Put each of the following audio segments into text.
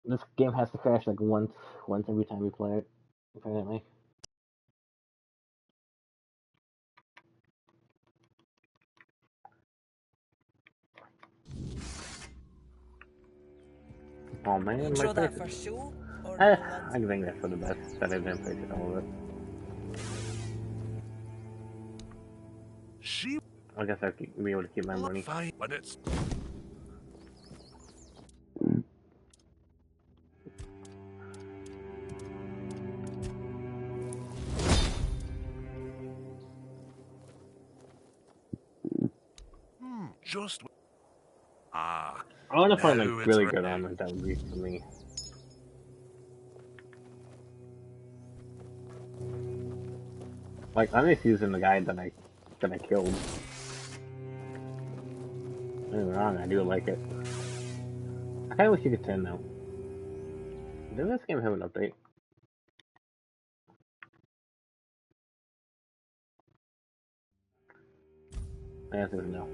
This game has to crash like once every time you play it, apparently. Oh man, You my draw that faces. for show or blood? I think that's for the best that I didn't play it all of it. She I guess I'll be able to keep my money. fine, but it's just I want to find like now it's really right. good armor. That would be for me. Like I'm just using the guy that I killed. Don't get me wrong, I do like it. I kinda wish you could turn though. Doesn't this game have an update? The answer is no.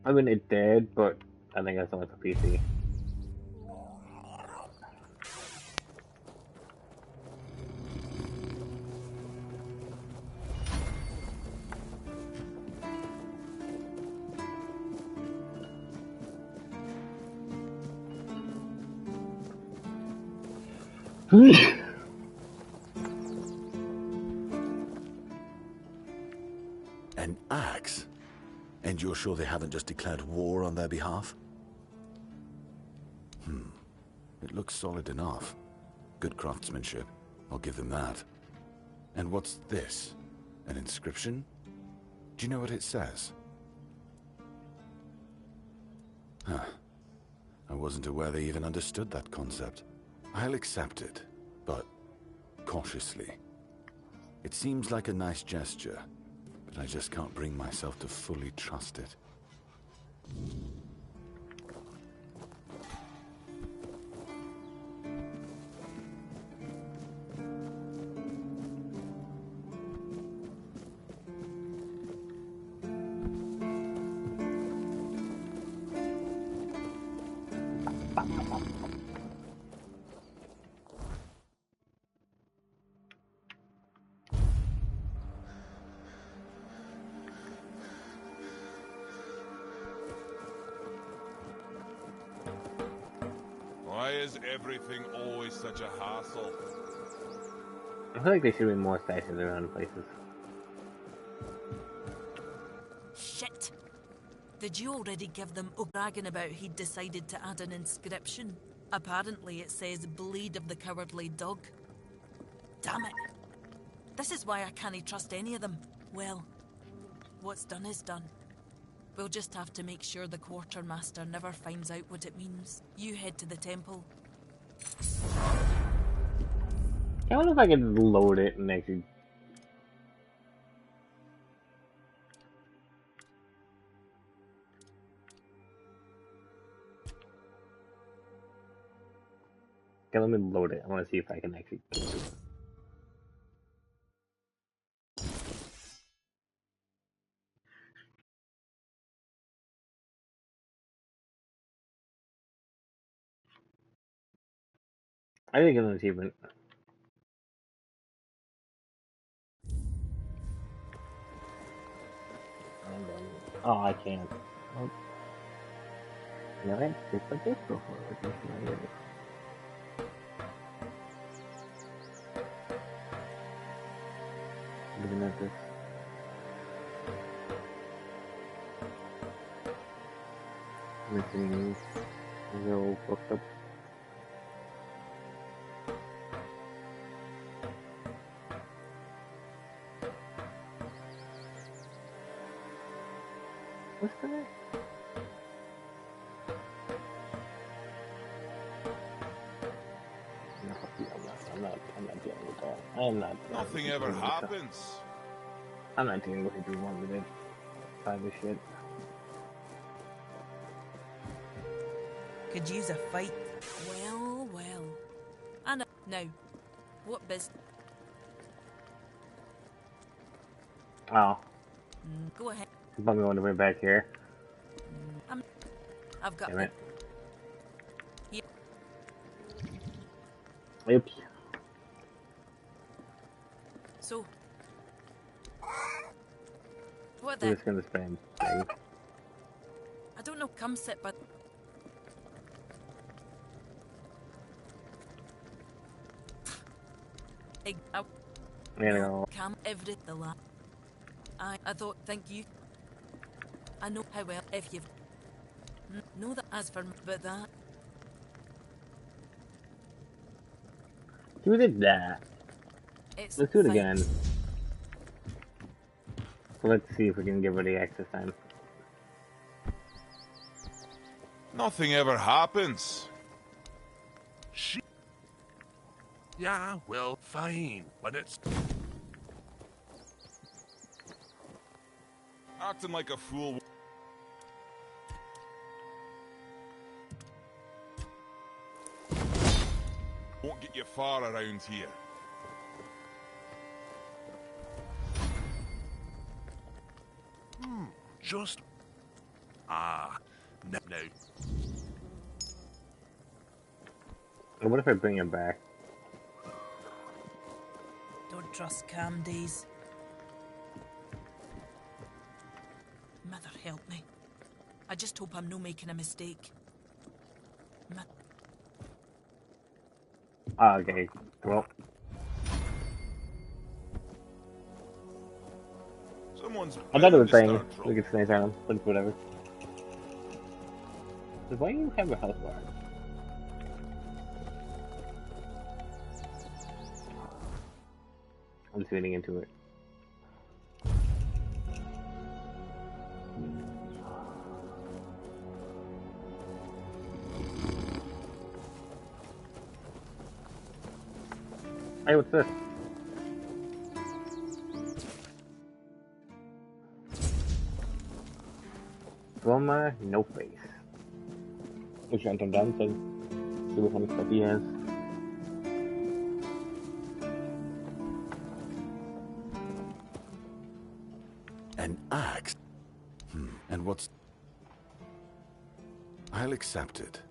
I mean it did, but I think that's only for PC. An axe? And you're sure they haven't just declared war on their behalf? It looks solid enough. Good craftsmanship. I'll give them that. And what's this? An inscription? Do you know what it says? Huh. I wasn't aware they even understood that concept. I'll accept it, but cautiously. It seems like a nice gesture, but I just can't bring myself to fully trust it. Why is everything always such a hassle? I feel like there should be more stashes around places. Shit! Did you already give them a bragging about he'd decided to add an inscription? Apparently it says bleed of the cowardly dog. Damn it! This is why I can't trust any of them. Well, what's done is done. We'll just have to make sure the quartermaster never finds out what it means. You head to the temple. I wonder if I could load it and actually. Okay, let me load it. I want to see if I can actually. I didn't get an achievement. Oh, I can't. Oh. No, I did put this before. Looking at this. Missing no booked up. What's that? I'm not dealing with that. I am not. Nothing ever happens. I'm not dealing with it. You want me to buy this shit? Could use a fight. Well, well. I know. Now, what business? Oh. Go ahead. You probably want to bring back here. I've got Damn it. Yeah. Oops. So, what I'm the? just gonna spam save. I don't know. Come sit, but I'm gonna go. come every the la. I thought. Thank you. I know how well if you've know that as for but that Do it there. it's Let's do it fine. again. So let's see if we can give her the access time. Nothing ever happens. Yeah, well, fine. But it's... Acting like a fool. Won't get you far around here. Just... no. And what if I bring him back? Don't trust Cam days. Mother help me. I just hope I'm no making a mistake. Ah, okay. Well, Someone's I thought it was bound to saying start we trouble. could stay down, but whatever. So why do you have a health bar? I'm just getting into it. Hey, what's this? Roma, no face. Which I'm done, so see what kind of stuff he has. An axe? And what's... I'll accept it.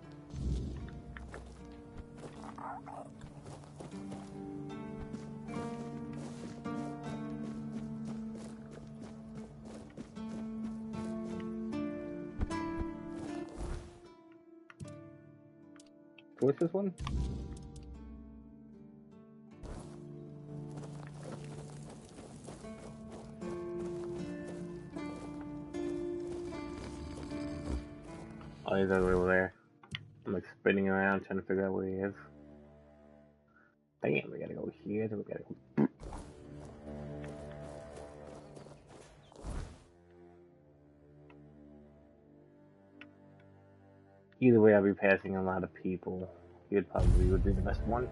What's this one? Oh, he's over there. I'm like spinning around trying to figure out where he is. Damn, we gotta go here, then we gotta go. Either way, I'll be passing a lot of people. He would be the best one.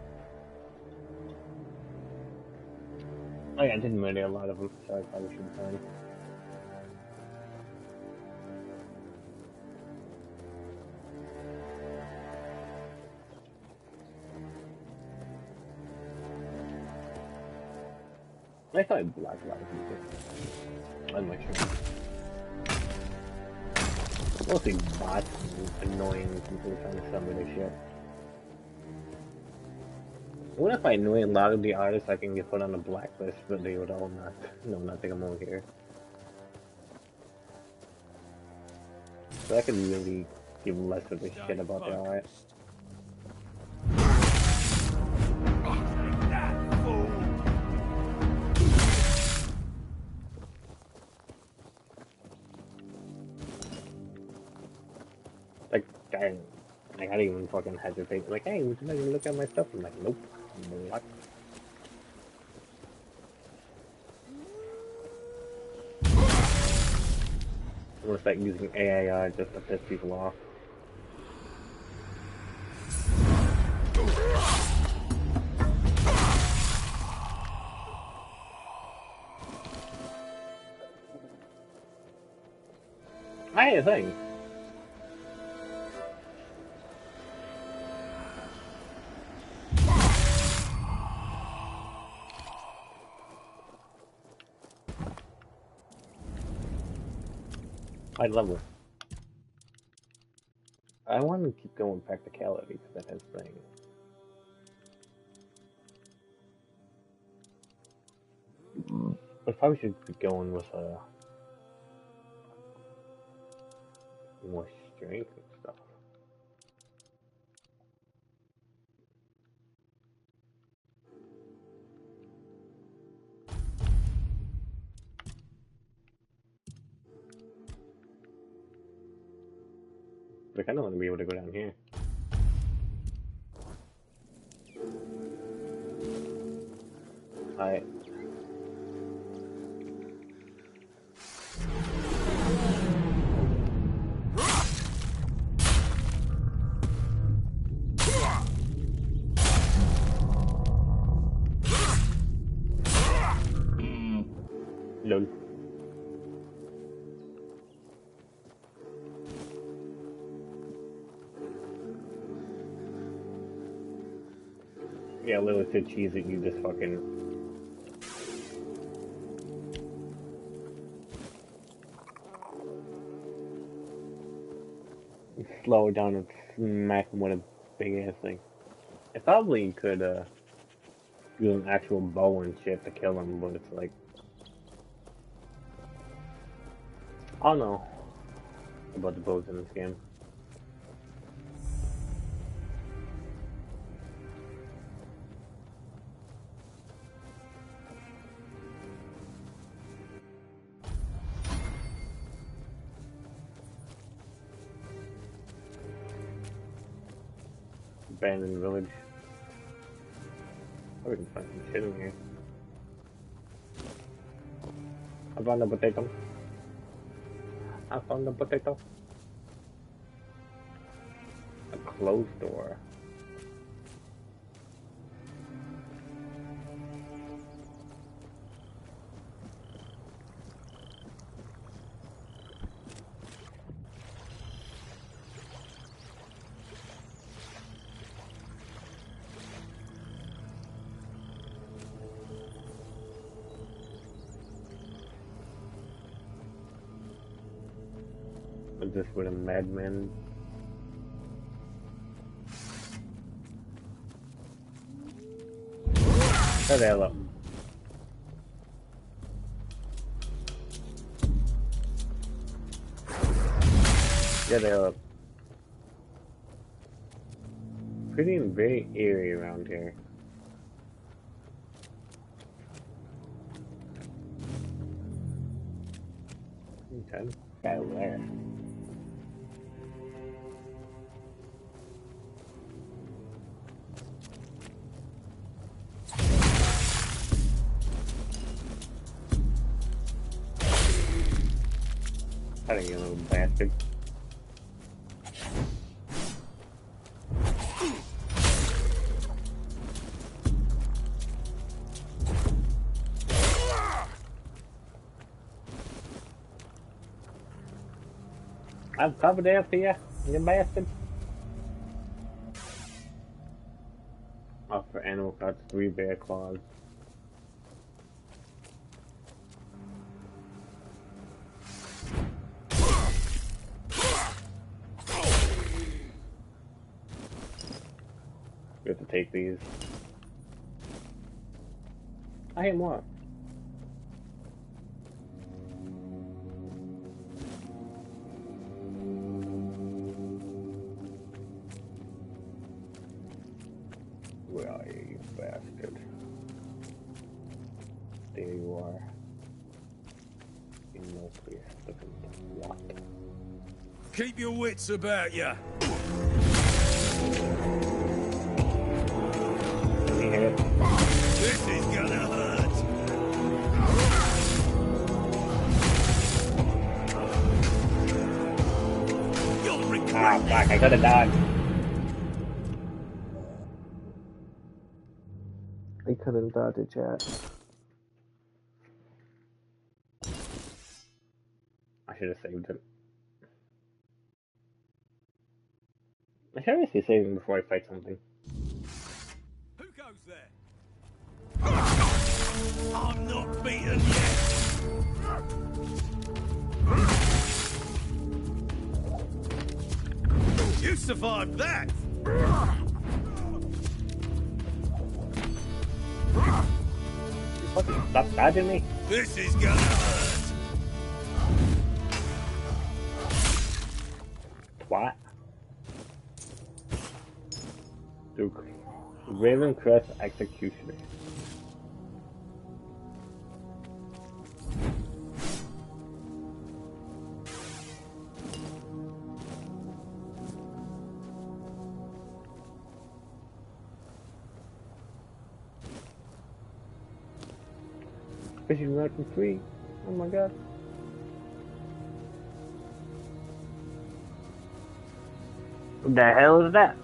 Oh yeah, I didn't murder a lot of them, so I probably should be fine. I thought I blocked a lot of people. I'm not sure. Mostly bots and annoying people trying to sell me their shit. What if I annoy a lot of the artists I can get put on a blacklist, but they would all not think I'm over here. So I could really give less of a shit about the art. Like, I didn't even fucking hesitate. Like, hey, would you like to look at my stuff? I'm like, nope. What? I'm gonna start using AIR just to piss people off. Hey, thing. High level. I want to keep going practicality because that has thing. But probably should be going with more strength and stuff. But I kind of want to be able to go down here. Alright. Lol. Yeah, Lilith said cheese that you just fucking... slow it down and smack him with a big ass thing. I probably could use an actual bow and shit to kill him, but it's like... I don't know about the bows in this game. Abandoned village. Oh, we can find some shit in here. I found a potato. I found a potato. A closed door. Is this with a madman? Shut the hell up. Shut the hell up. Pretty and very eerie around here. Okay. Guy over there. I think you little bastard. I'm covered after you, you bastard. Oh, for animal cuts, 3 bear claws. We have to take these. I hate more. Where are you, you bastard? There you are. In no place to what? Keep your wits about ya. This is gonna hurt. You'll regret Ah, fuck, I could have died. I couldn't dodge it, chat. I should have saved it. I should obviously save him before I fight something. Who goes there? I'm not beaten yet. You survived that! Fucking stop dodging me. This is gonna hurt! What? Duke. Raven Crest Executioner. Fishing rod for free. Oh my god. What the hell is that?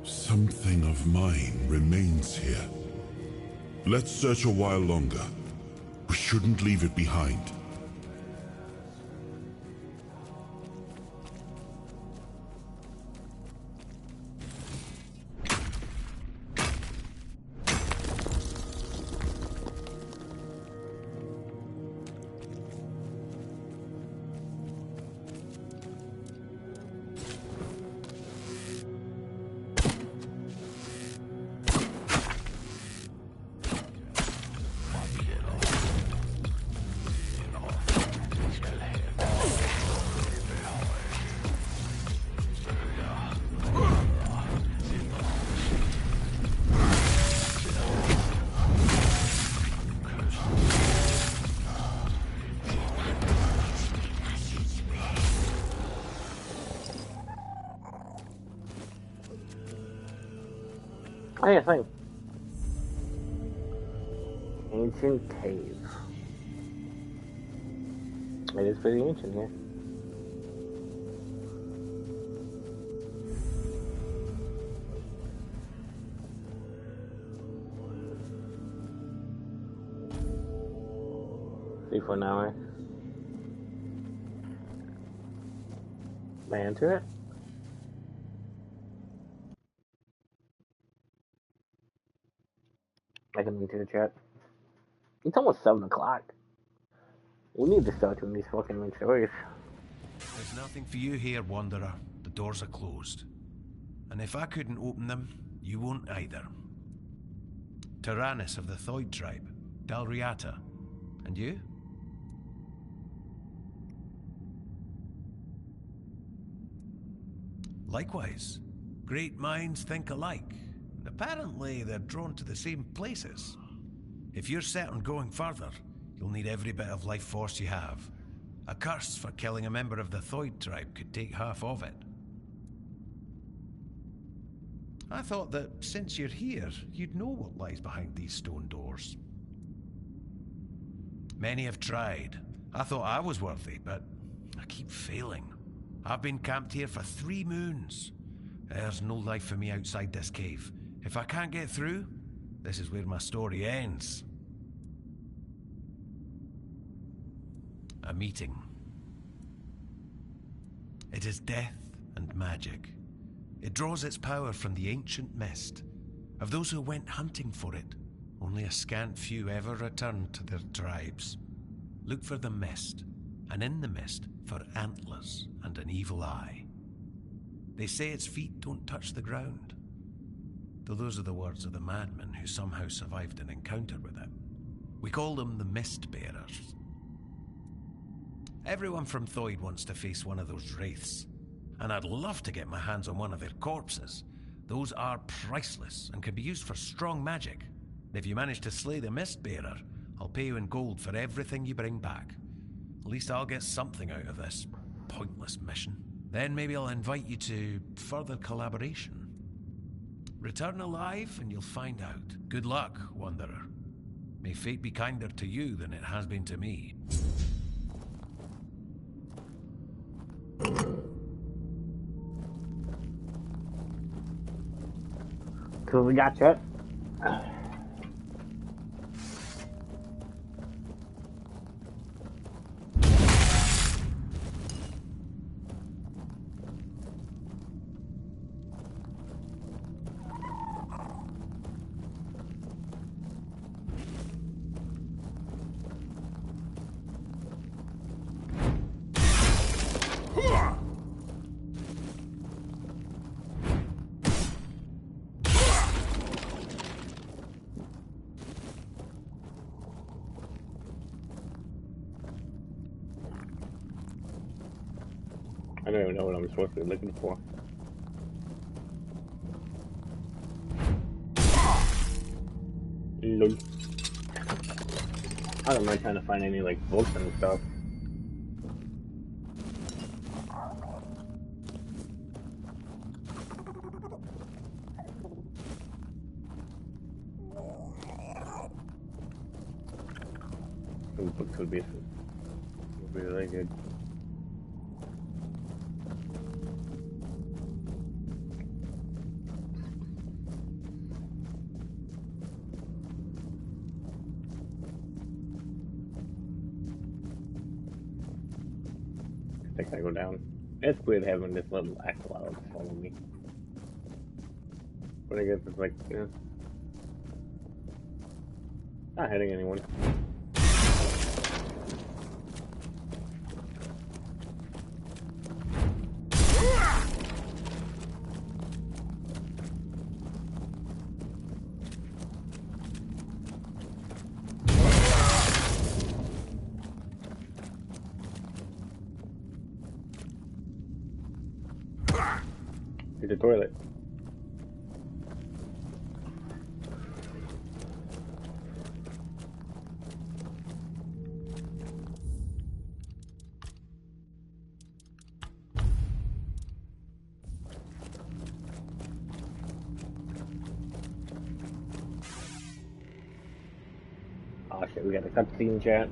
Something of mine remains here. Let's search a while longer. We shouldn't leave it behind. Hey, thing. Ancient cave. It is pretty ancient here. See for now, eh? May I enter it? I can enter the chat. It's almost 7 o'clock. We need to start doing these fucking main stories. There's nothing for you here, Wanderer. The doors are closed. And if I couldn't open them, you won't either. Tyrannus of the Thoid tribe, Dalriata. And you? Likewise. Great minds think alike. And apparently they're drawn to the same places. If you're set on going further, you'll need every bit of life force you have. A curse for killing a member of the Thoid tribe could take half of it. I thought that since you're here, you'd know what lies behind these stone doors. Many have tried. I thought I was worthy, but I keep failing. I've been camped here for 3 moons. There's no life for me outside this cave. If I can't get through, this is where my story ends. A meeting. It is death and magic. It draws its power from the ancient mist. Of those who went hunting for it, only a scant few ever returned to their tribes. Look for the mist, and in the mist for antlers and an evil eye. They say its feet don't touch the ground, though those are the words of the madman who somehow survived an encounter with it. We call them the Mist Bearers. Everyone from Thoid wants to face one of those wraiths, and I'd love to get my hands on one of their corpses. Those are priceless and can be used for strong magic. If you manage to slay the Mist Bearer, I'll pay you in gold for everything you bring back. At least I'll get something out of this pointless mission. Then maybe I'll invite you to further collaboration. Return alive and you'll find out. Good luck, Wanderer. May fate be kinder to you than it has been to me. Cool, we got you. I don't even know what I'm supposed to be looking for. Lol. I don't mind trying to find any like books and stuff. Some books would be really good. I think I go down. It's weird having this little axolotl follow me. But I guess it's like, yeah. Not hitting anyone. To the toilet. Oh shit, we got a cutscene chat.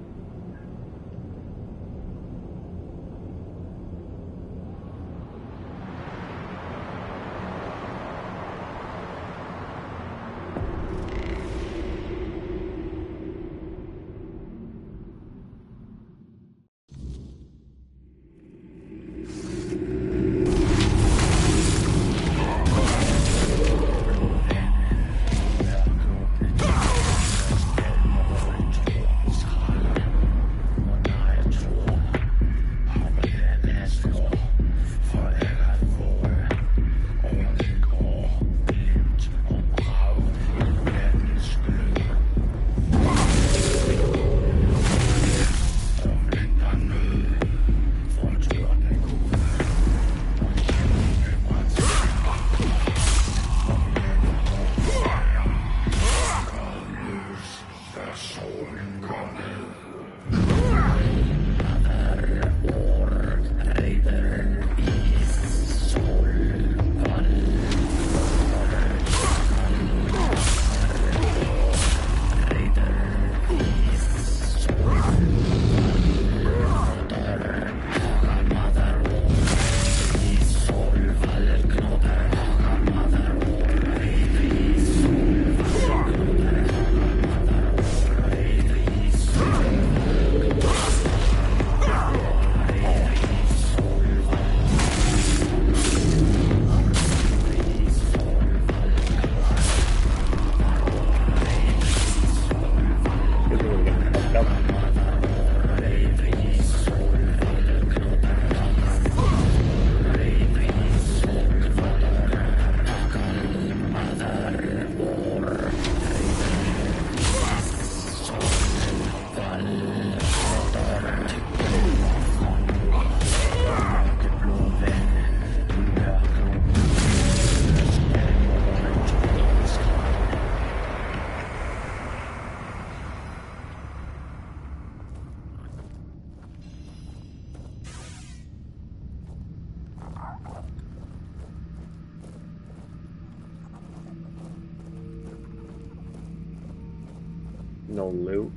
No loot.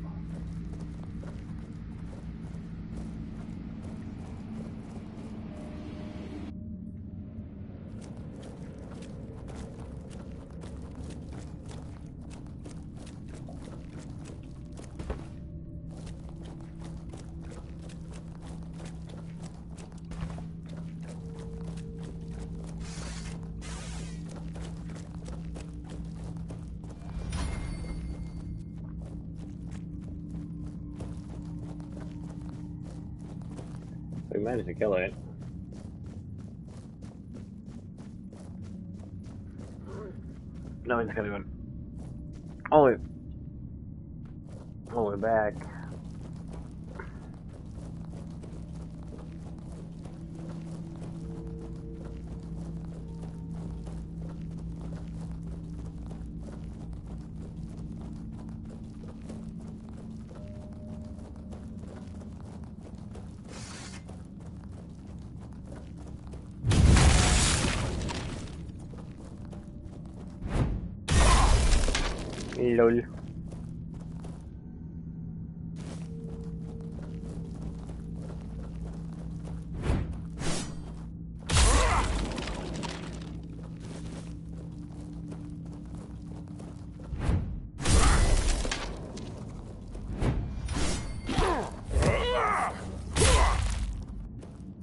We managed to kill it. No, it's gonna go all the way back. Lol.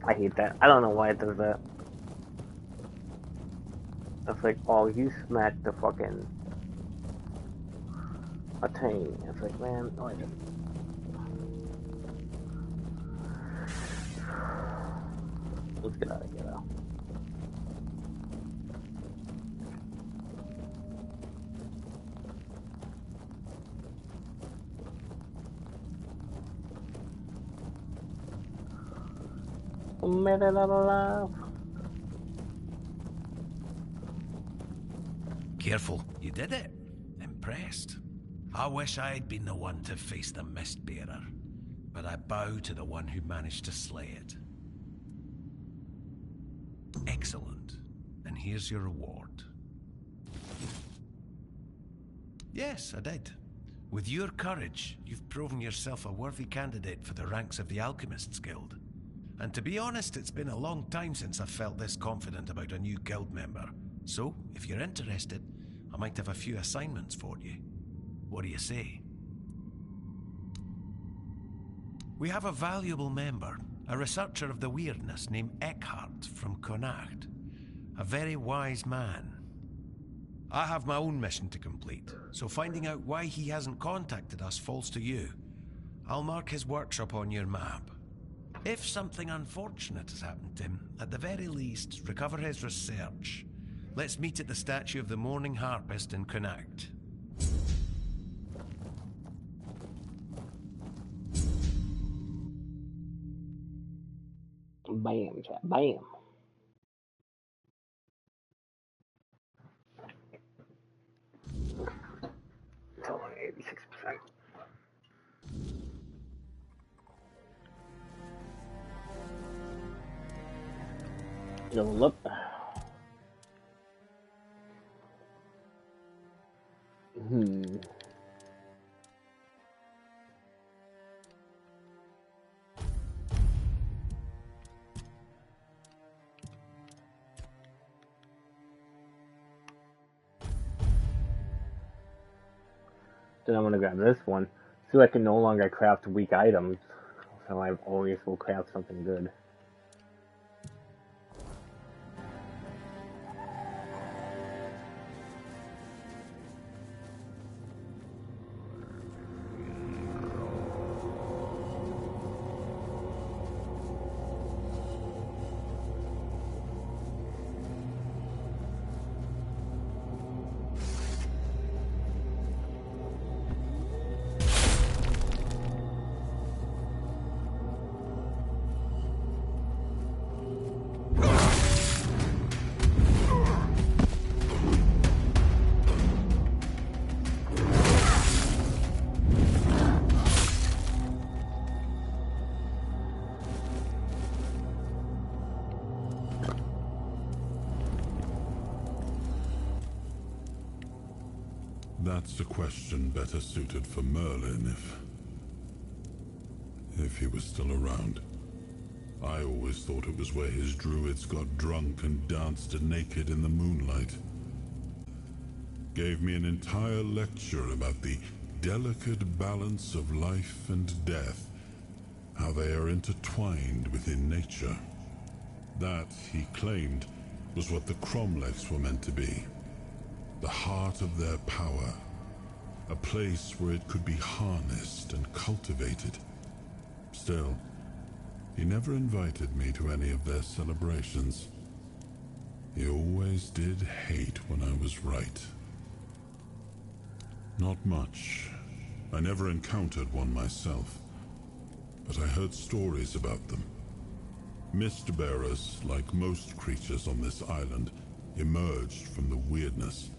I hate that. I don't know why it does that. It's like, oh, you smacked the fucking attain. It's like, man, no, I didn't. Let's get out of here now. Made it out alive. Careful, you did it. Impressed. I wish I'd been the one to face the Mistbearer, but I bow to the one who managed to slay it. Excellent. And here's your reward. Yes, I did. With your courage, you've proven yourself a worthy candidate for the ranks of the Alchemists Guild. And to be honest, it's been a long time since I've felt this confident about a new guild member. So, if you're interested, I might have a few assignments for you. What do you say? We have a valuable member, a researcher of the weirdness named Eckhart from Connacht. A very wise man. I have my own mission to complete, so finding out why he hasn't contacted us falls to you. I'll mark his workshop on your map. If something unfortunate has happened to him, at the very least, recover his research. Let's meet at the statue of the Morning Harpist in Connacht. Bam, chat. Bam. It's only 86%. Level up. Then I'm gonna grab this one, so I can no longer craft weak items. So I always will craft something good. That's a question better suited for Merlin if he was still around. I always thought it was where his druids got drunk and danced naked in the moonlight. Gave me an entire lecture about the delicate balance of life and death, how they are intertwined within nature. That, he claimed, was what the Cromlechs were meant to be. The heart of their power. A place where it could be harnessed and cultivated. Still, he never invited me to any of their celebrations. He always did hate when I was right. Not much. I never encountered one myself, but I heard stories about them. Mistbearers, like most creatures on this island, emerged from the weirdness.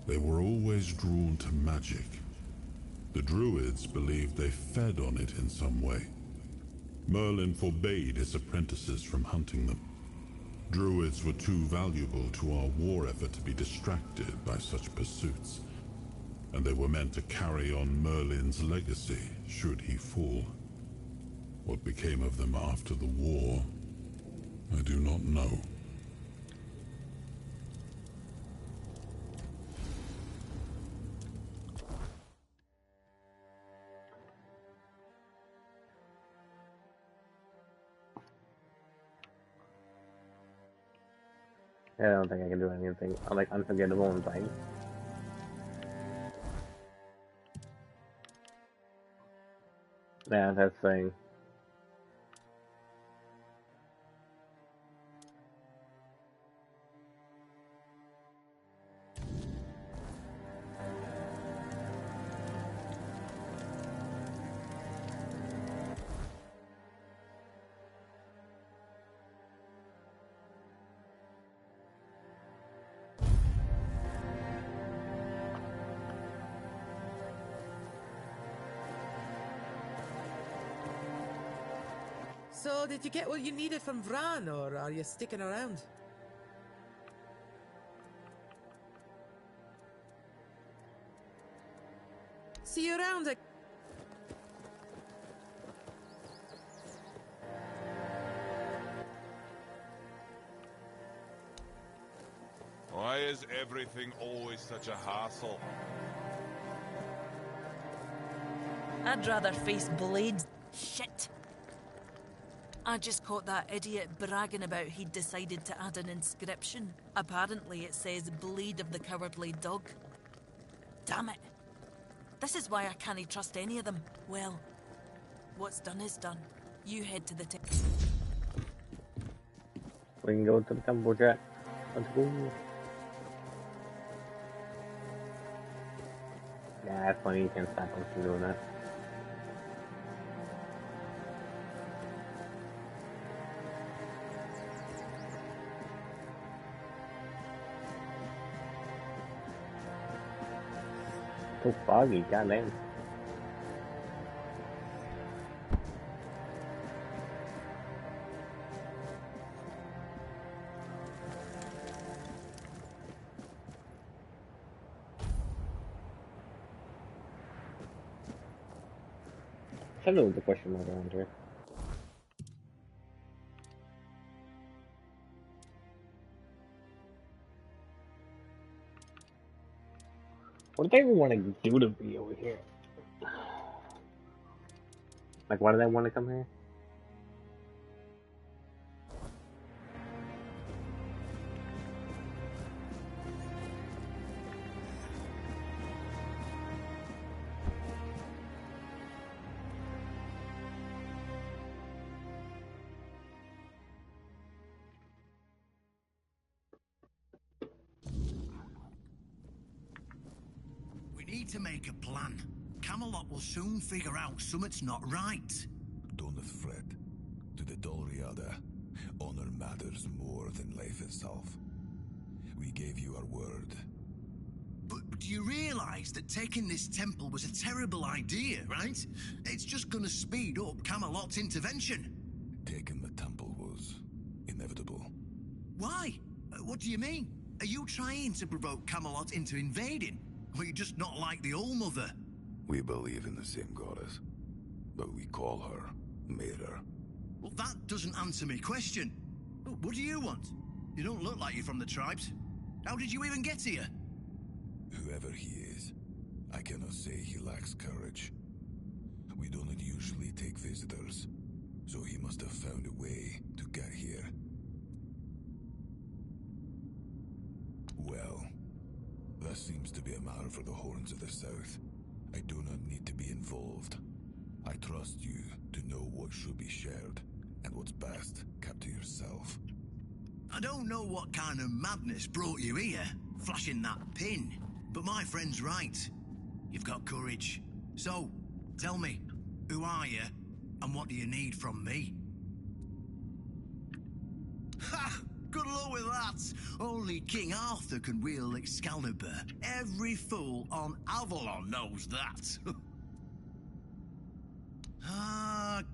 They were always drawn to magic. The druids believed they fed on it in some way. Merlin forbade his apprentices from hunting them. Druids were too valuable to our war effort to be distracted by such pursuits. and they were meant to carry on Merlin's legacy should he fall. What became of them after the war, I do not know. I don't think I can do anything like unforgettable and things. Yeah, that's the thing. So, did you get what you needed from Vran, or are you sticking around? See you around. Why is everything always such a hassle? I'd rather face blades. Shit! I just caught that idiot bragging about he'd decided to add an inscription. Apparently it says Blade of the Cowardly Dog. Damn it. This is why I can't trust any of them. Well, what's done is done. You head to the We can go to the temple, Jack. Let's go. Yeah, that's funny. You can stop us from doing that. So foggy, goddamn. I know the question mark around here. What do they even want to do to be over here? Like, why do they want to come here? Need to make a plan. Camelot will soon figure out something's not right. Don't fret. To the Dolriada, honor matters more than life itself. We gave you our word. But do you realize that taking this temple was a terrible idea, right? It's just gonna speed up Camelot's intervention. Taking the temple was inevitable. Why? What do you mean? Are you trying to provoke Camelot into invading? Or you just not like the All-Mother? We believe in the same goddess, but we call her Mirror. Well, that doesn't answer my question. What do you want? You don't look like you're from the tribes. How did you even get here? Whoever he is, I cannot say he lacks courage. We do not usually take visitors, so he must have found a way to get here. Well, that seems to be a matter for the Horns of the South. I do not need to be involved. I trust you to know what should be shared, and what's best kept to yourself. I don't know what kind of madness brought you here, flashing that pin, but my friend's right. You've got courage. So, tell me, who are you, and what do you need from me? Ha! Good luck with that. Only King Arthur can wield Excalibur. Every fool on Avalon knows that.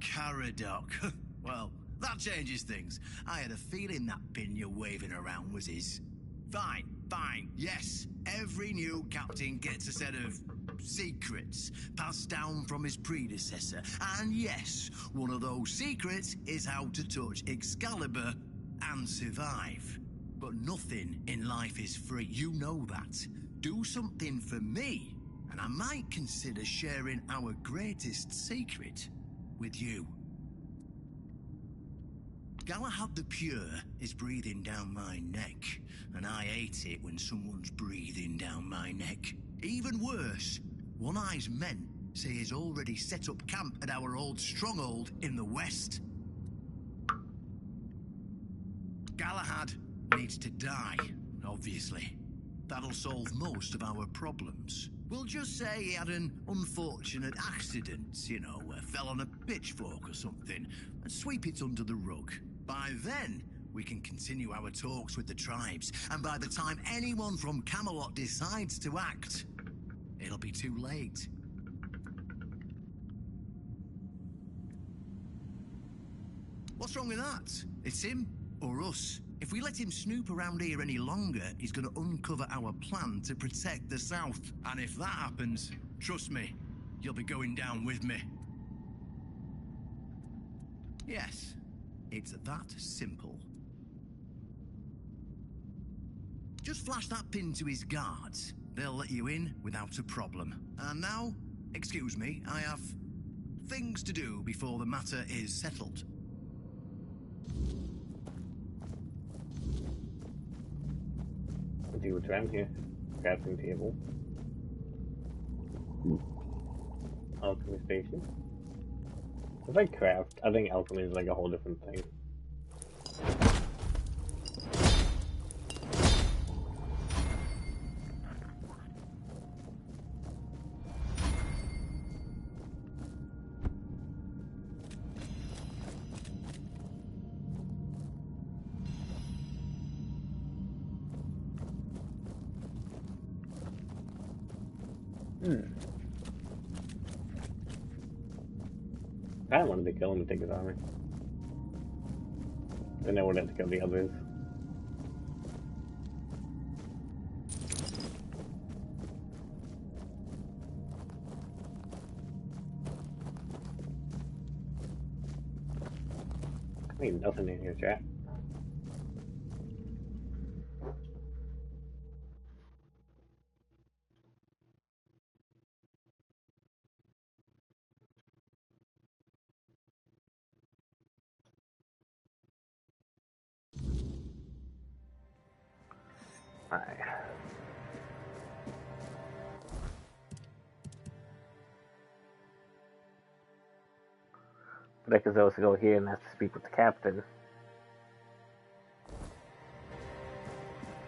Caradoc. Well, that changes things. I had a feeling that pin you're waving around was his. Fine. Fine, yes. Every new captain gets a set of secrets passed down from his predecessor. And yes, one of those secrets is how to touch Excalibur and survive. But nothing in life is free. You know that. Do something for me, and I might consider sharing our greatest secret with you. Galahad the Pure is breathing down my neck, and I hate it when someone's breathing down my neck. Even worse, One Eye's men say he's already set up camp at our old stronghold in the west. Galahad needs to die, obviously. That'll solve most of our problems. We'll just say he had an unfortunate accident, you know, fell on a pitchfork or something, and sweep it under the rug. By then, we can continue our talks with the tribes, and by the time anyone from Camelot decides to act, it'll be too late. What's wrong with that? It's him or us. If we let him snoop around here any longer, he's going to uncover our plan to protect the South. And if that happens, trust me, you'll be going down with me. Yes, it's that simple. Just flash that pin to his guards. They'll let you in without a problem. And now, excuse me, I have things to do before the matter is settled. Let's see what's around here. Crafting table. Alchemy station. If I craft, I think alchemy is like a whole different thing. I wanted to kill him and take his armor. Then I would have to kill the others. Ain't nothing in here, chat. Alright. But I could also go here and have to speak with the captain.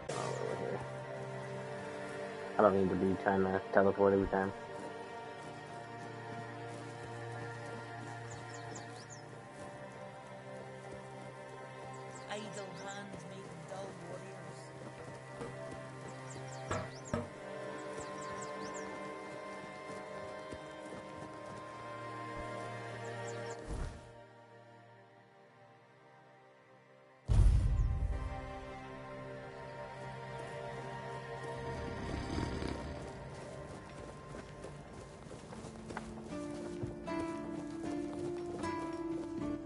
I don't need to be trying to teleport every time. Idle hands make dull warriors.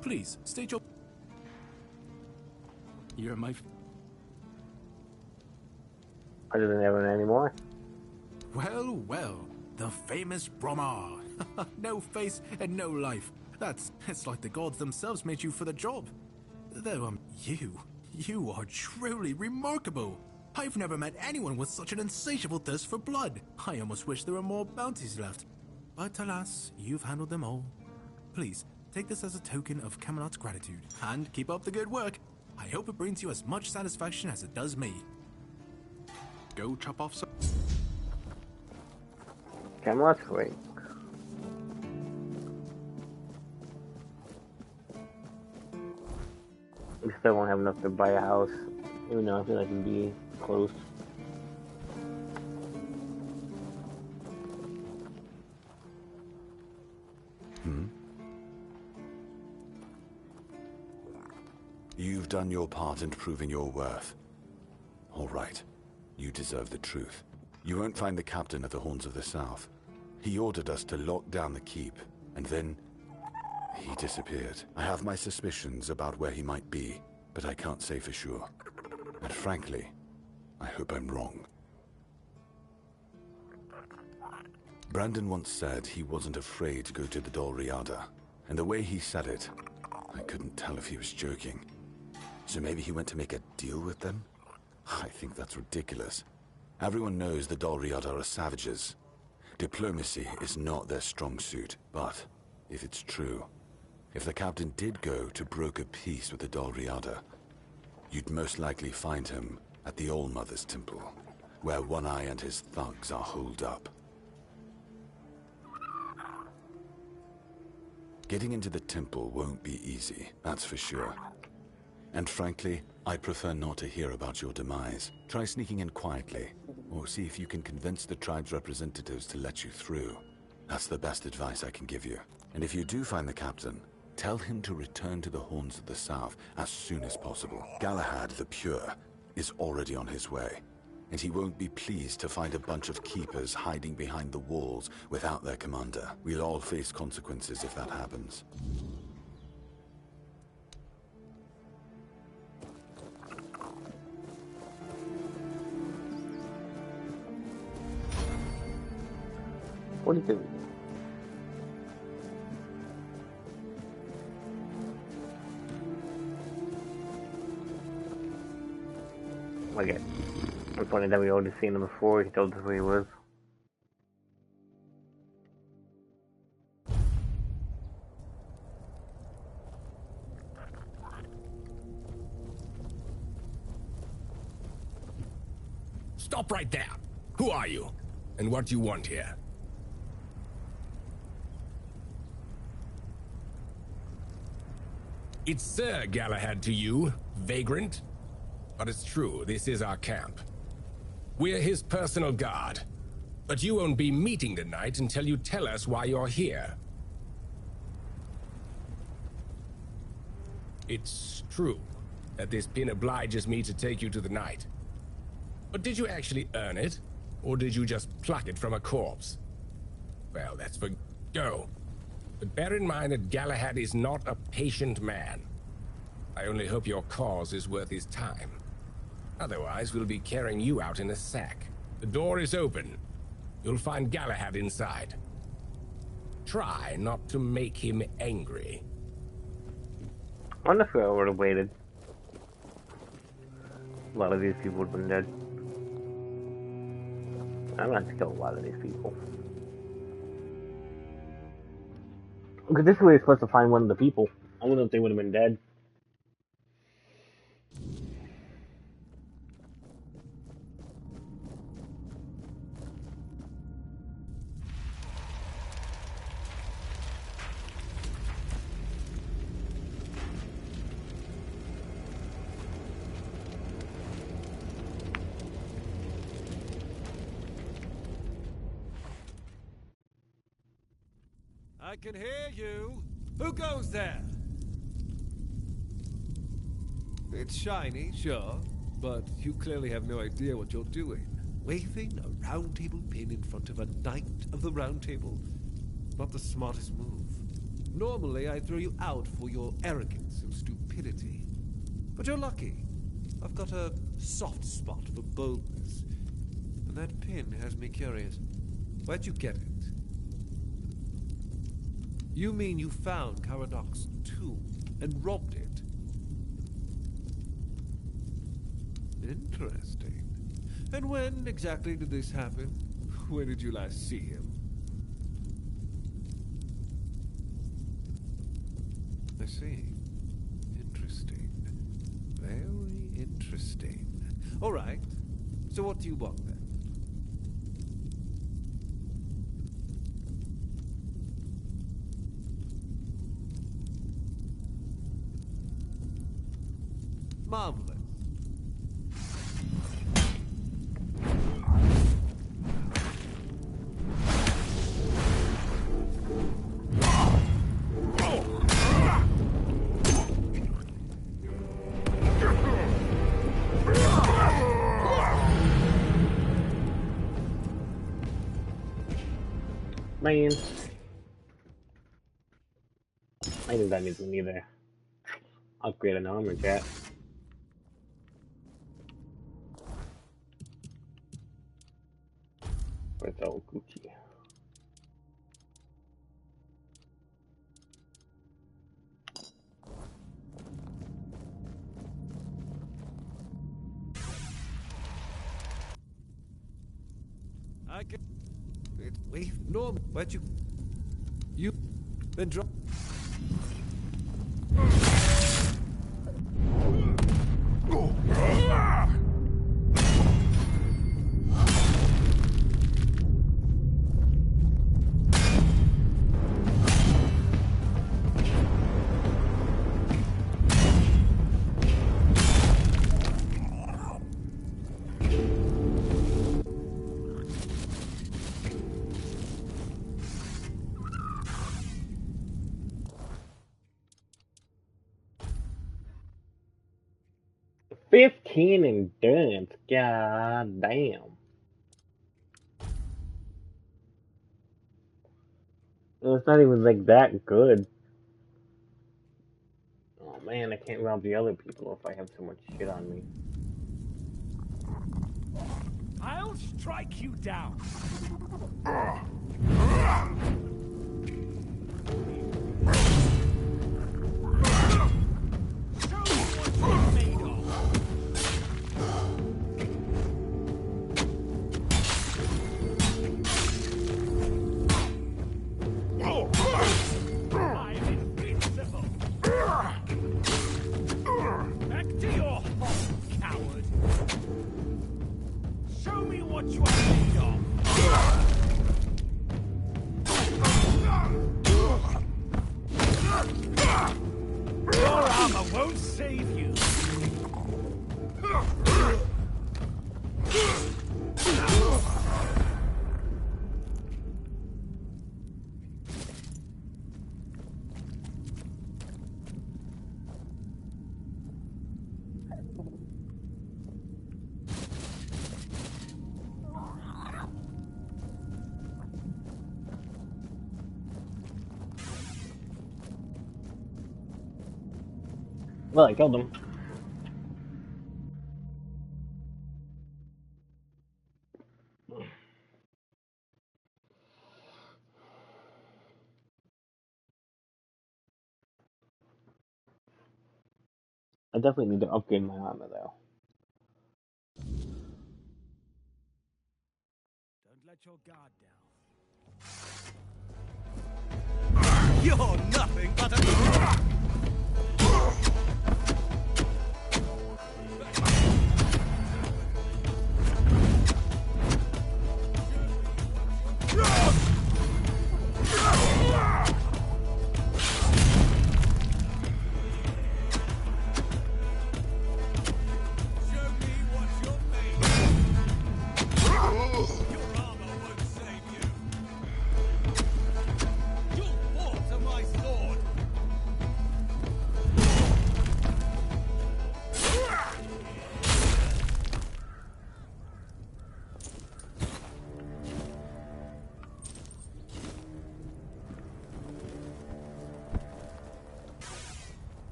Please, state your... You're my... I didn't have it anymore. Well, well, the famous Bromar. No face and no life. It's like the gods themselves made you for the job. Though, you are truly remarkable. I've never met anyone with such an insatiable thirst for blood. I almost wish there were more bounties left. But alas, you've handled them all. Please, take this as a token of Camelot's gratitude, and keep up the good work. I hope it brings you as much satisfaction as it does me. Go chop off some... Camelot's great. We still won't have enough to buy a house, even though I feel like it'd be close. You've done your part in proving your worth. All right. you deserve the truth. You won't find the captain at the Horns of the South. He ordered us to lock down the keep, and then he disappeared. I have my suspicions about where he might be, but I can't say for sure. And frankly, I hope I'm wrong. Brandon once said he wasn't afraid to go to the Dol Riada, and the way he said it, I couldn't tell if he was joking. So maybe he went to make a deal with them? I think that's ridiculous. Everyone knows the Dol Riada are savages. Diplomacy is not their strong suit, but if it's true, if the captain did go to broker peace with the Dol Riada, you'd most likely find him at the All-Mother's Temple, where One Eye and his thugs are holed up. Getting into the temple won't be easy, that's for sure. And frankly, I prefer not to hear about your demise. Try sneaking in quietly, or see if you can convince the tribe's representatives to let you through. That's the best advice I can give you. And if you do find the captain, tell him to return to the Horns of the South as soon as possible. Galahad the Pure is already on his way, and he won't be pleased to find a bunch of keepers hiding behind the walls without their commander. We'll all face consequences if that happens. What is it? Okay. I'm funny that we already seen him before. He told us who he was. Stop right there. Who are you? And what do you want here? It's Sir Galahad to you, vagrant. But it's true, this is our camp. We're his personal guard. But you won't be meeting tonight until you tell us why you're here. It's true that this pin obliges me to take you to the night. But did you actually earn it? Or did you just pluck it from a corpse? Well, that's for go. But bear in mind that Galahad is not a patient man. I only hope your cause is worth his time. Otherwise, we'll be carrying you out in a sack. The door is open. You'll find Galahad inside. Try not to make him angry. I wonder if I would have waited. A lot of these people would have been dead. I'm gonna have to kill a lot of these people. Because this way we're supposed to find one of the people. I wonder if they would have been dead. I can hear you. Who goes there? It's shiny, sure, but you clearly have no idea what you're doing. Waving a round table pin in front of a knight of the round table. Not the smartest move. Normally, I'd throw you out for your arrogance and stupidity. But you're lucky. I've got a soft spot for boldness. And that pin has me curious. Where'd you get it? You mean you found Caradoc's tomb and robbed it? Interesting. And when exactly did this happen? Where did you last see him? I see. Interesting. Very interesting. All right. So what do you want then? Marvelous. Man. I think that needs neither. Upgrade an armor, chat. Where's old Gucci? I can. Wait, no, but you then drop. $15 endurance. God damn. It's not even like that good. Oh man, I can't rob the other people if I have so much shit on me. I'll strike you down. Well, I killed him. I definitely need to upgrade my armor though. Don't let your guard down. You're nothing but a...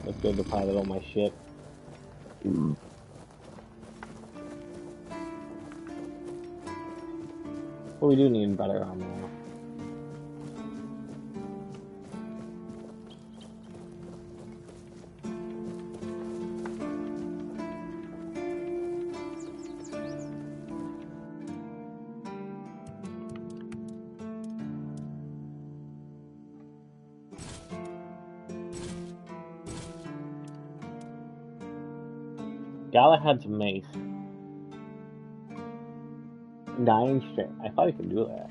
Let's go deposit all my shit. But we do need better armor now. Galahad's mace. 9 straight. I thought I could do that.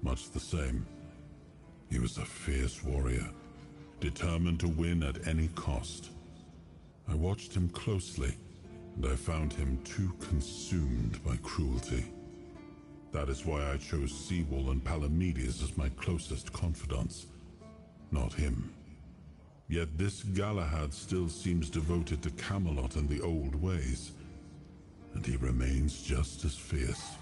Much the same. He was a fierce warrior, determined to win at any cost. I watched him closely, and I found him too consumed by cruelty. That is why I chose Seawall and Palamedes as my closest confidants, not him. Yet this Galahad still seems devoted to Camelot and the old ways, and he remains just as fierce.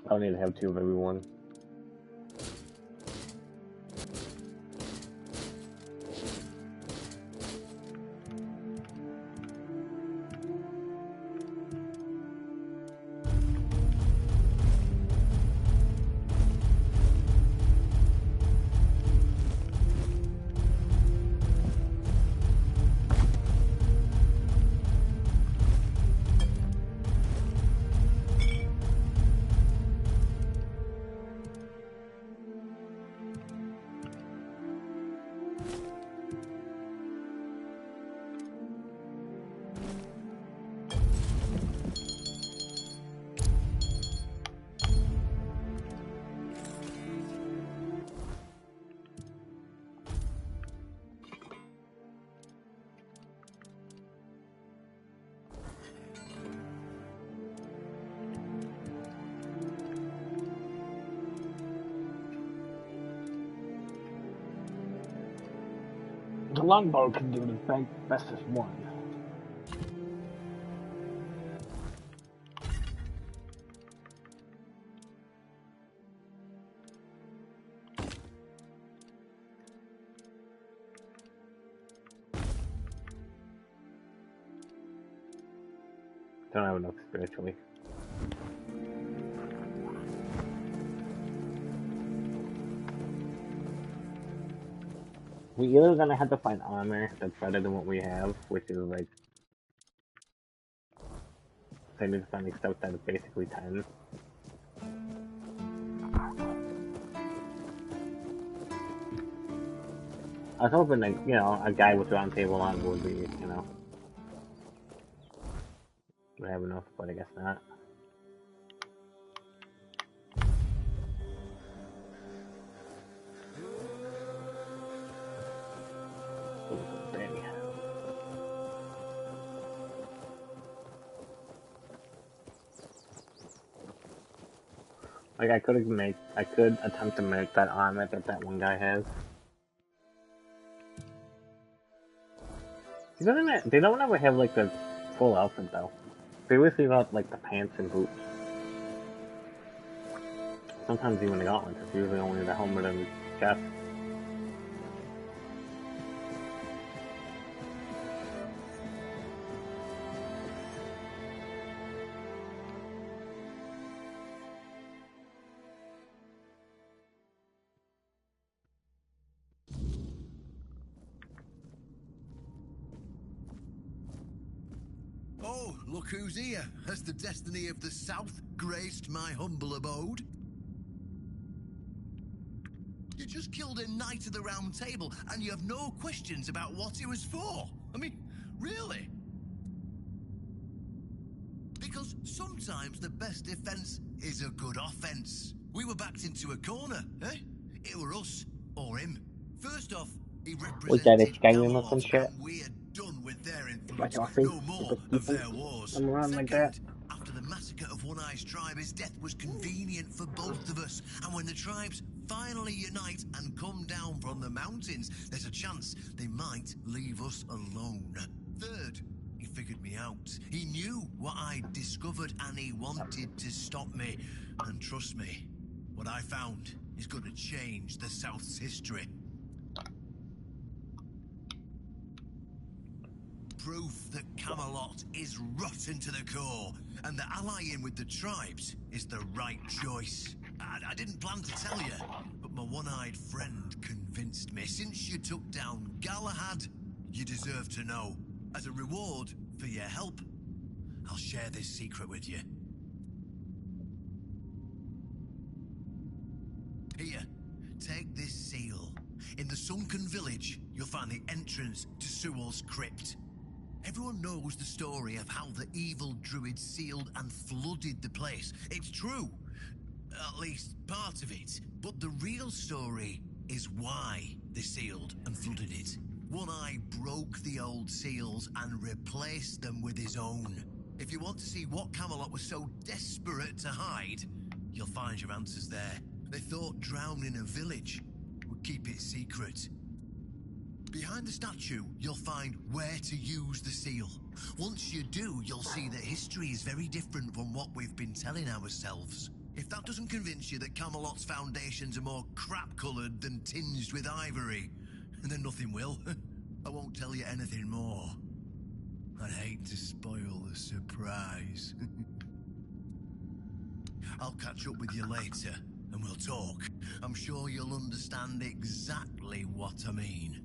I don't need to have two of everyone. The longbow can do the bestest one. Don't have enough spiritually. We either gonna have to find armor that's better than what we have, which is like I need to find like stuff that is basically 10. I was hoping that, you know, a guy with round table on would be, you know, would have enough, but I guess not. Like I could attempt to make that armor that that one guy has. They don't ever have like the full outfit though. They always leave out like the pants and boots. Sometimes even the gauntlets. It's usually only the helmet and chest. Oh, look who's here. Has the destiny of the South graced my humble abode? You just killed a knight of the Round Table, and you have no questions about what he was for. I mean, really? Because sometimes the best defense is a good offense. We were backed into a corner, eh? It were us or him. First off, he represented Camelot, and we are done with their influence. No more of their wars. Second, after the massacre of One Eye's tribe, his death was convenient for both of us. And when the tribes finally unite and come down from the mountains, there's a chance they might leave us alone. Third, he figured me out. He knew what I'd discovered and he wanted to stop me. And trust me, what I found is going to change the South's history. Proof that Camelot is rotten to the core, and that allying with the tribes is the right choice. I didn't plan to tell you, but My one-eyed friend convinced me. Since you took down Galahad, you deserve to know. As a reward for your help, I'll share this secret with you. Here, take this seal. In the sunken village, you'll find the entrance to Sewell's crypt. Everyone knows the story of how the evil druid sealed and flooded the place. It's true. At least part of it. But the real story is why they sealed and flooded it. One Eye broke the old seals and replaced them with his own. If you want to see what Camelot was so desperate to hide, you'll find your answers there. They thought drowning a village would keep it secret. Behind the statue, you'll find where to use the seal. Once you do, you'll see that history is very different from what we've been telling ourselves. If that doesn't convince you that Camelot's foundations are more crap-coloured than tinged with ivory, then nothing will. I won't tell you anything more. I'd hate to spoil the surprise. I'll catch up with you later, and we'll talk. I'm sure you'll understand exactly what I mean.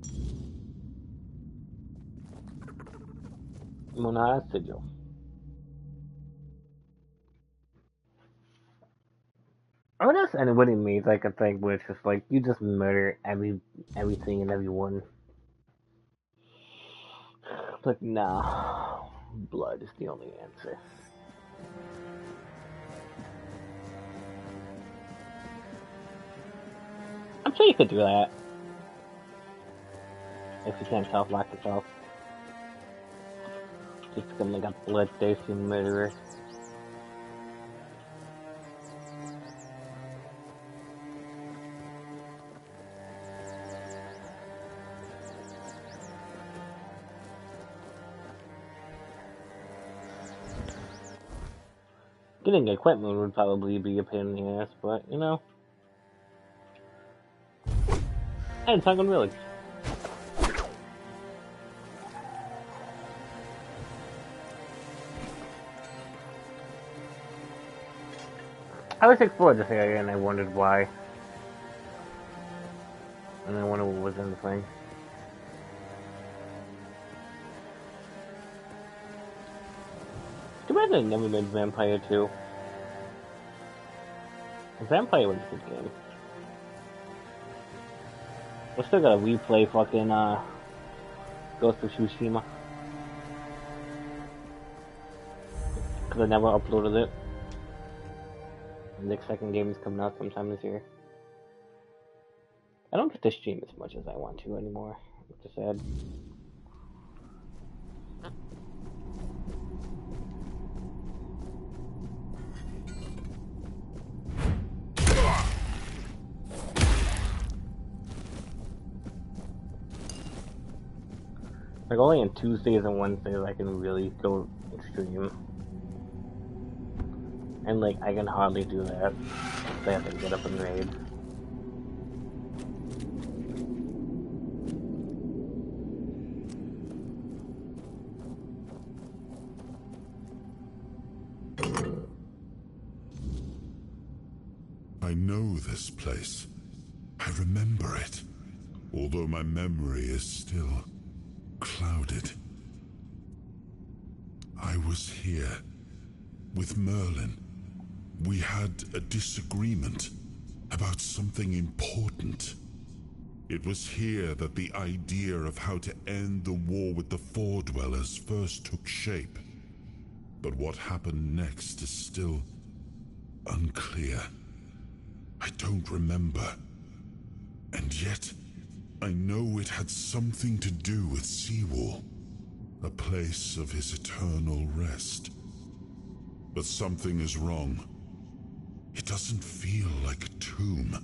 Mona Sigil. I would ask anybody made like a thing where it's just like you just murder everything and everyone. It's like, nah, blood is the only answer. I'm sure you could do that. If you can't self-lock yourself. Just become like a bloodthirsty murderer. Getting equipment would probably be a pain in the ass, but, you know. And Sunken Village. I always explored this area and I wondered why. And I wondered what was in the thing. Too bad they never made Vampire 2. Vampire was a good game. We still gotta replay fucking Ghost of Tsushima. Cause I never uploaded it. The next second game is coming out sometime this year. I don't get to stream as much as I want to anymore, which is sad. Like, only on Tuesdays and Wednesdays I can really go and stream. And, like, I can hardly do that. I have to get up and raid. I know this place. I remember it. Although my memory is still clouded. I was here with Merlin. We had a disagreement about something important. It was here that the idea of how to end the war with the Four-Dwellers first took shape. But what happened next is still unclear. I don't remember. And yet, I know it had something to do with Seawall, a place of his eternal rest. But something is wrong. It doesn't feel like a tomb.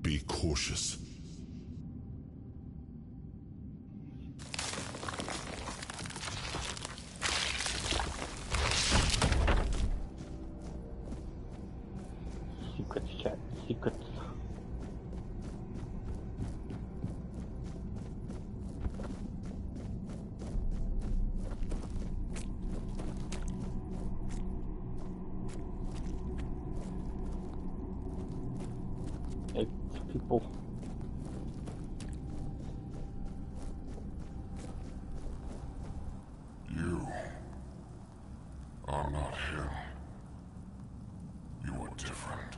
Be cautious. Secrets, chat. Secrets. people. You are not him. You are different.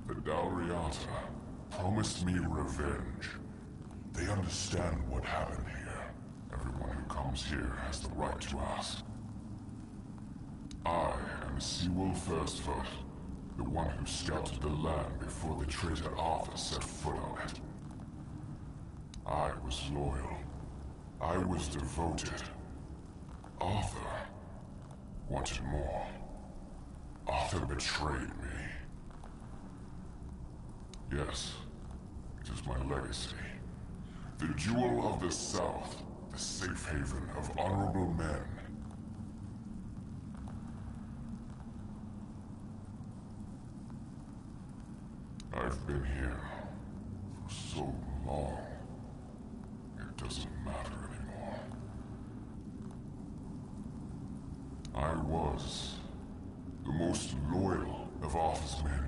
The Dalriata promised me revenge. They understand what happened here. Everyone who comes here has the right to ask. I am Seawolf Firstfoot, the one who scouted the land before the traitor Arthur set foot on it. I was loyal. I was devoted. Arthur wanted more. Arthur betrayed me. Yes, it is my legacy. The jewel of the South, the safe haven of honorable men. I've been here for so long, it doesn't matter anymore. I was the most loyal of Arthur's men.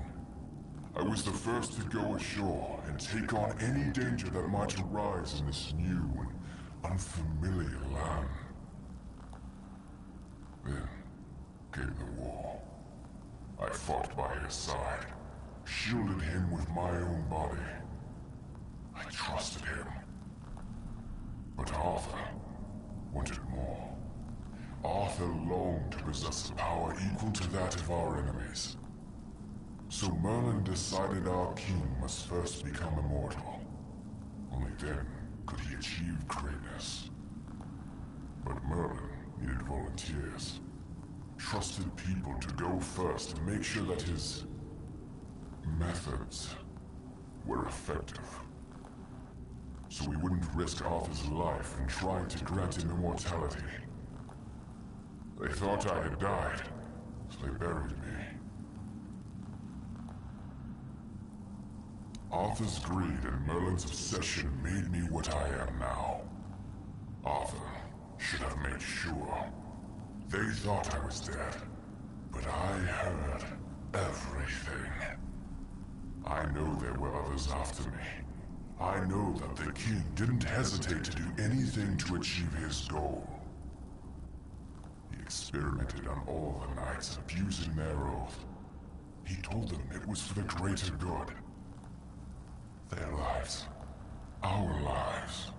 I was the first to go ashore and take on any danger that might arise in this new and unfamiliar land. Then came the war. I fought by his side, shielded him with my own body. I trusted him. But Arthur wanted more. Arthur longed to possess a power equal to that of our enemies. So Merlin decided our king must first become immortal. Only then could he achieve greatness. But Merlin needed volunteers. Trusted people to go first to make sure that his methods were effective. So we wouldn't risk Arthur's life in trying to grant him immortality. They thought I had died, so they buried me. Arthur's greed and Merlin's obsession made me what I am now. Arthur should have made sure. They thought I was dead, but I heard everything. I know there were others after me. I know that the king didn't hesitate to do anything to achieve his goal. He experimented on all the knights, abusing their oath. He told them it was for the greater good. Their lives, our lives,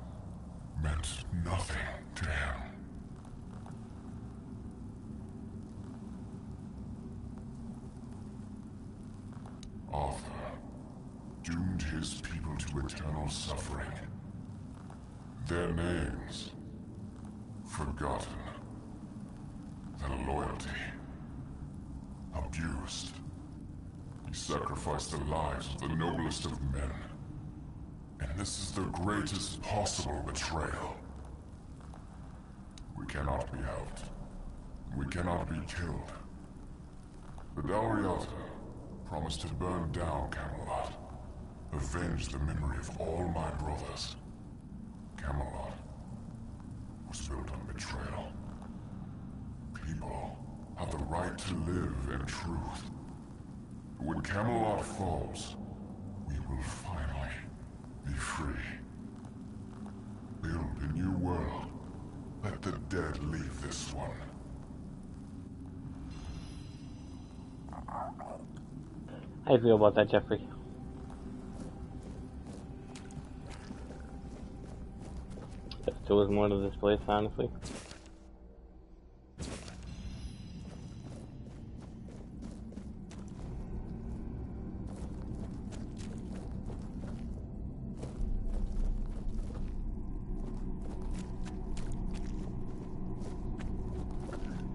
meant nothing to him. Arthur doomed his people to eternal suffering. Their names forgotten. Their loyalty abused. He sacrificed the lives of the noblest of men. And this is the greatest possible betrayal. We cannot be helped. We cannot be killed. The Dalriata promised to burn down Camelot. Avenge the memory of all my brothers. Camelot was built on betrayal. People have the right to live in truth. When Camelot falls, we will finally be free. Build a new world. Let the dead leave this one. How do you feel about that, Jeffrey? There still is more to this place, honestly.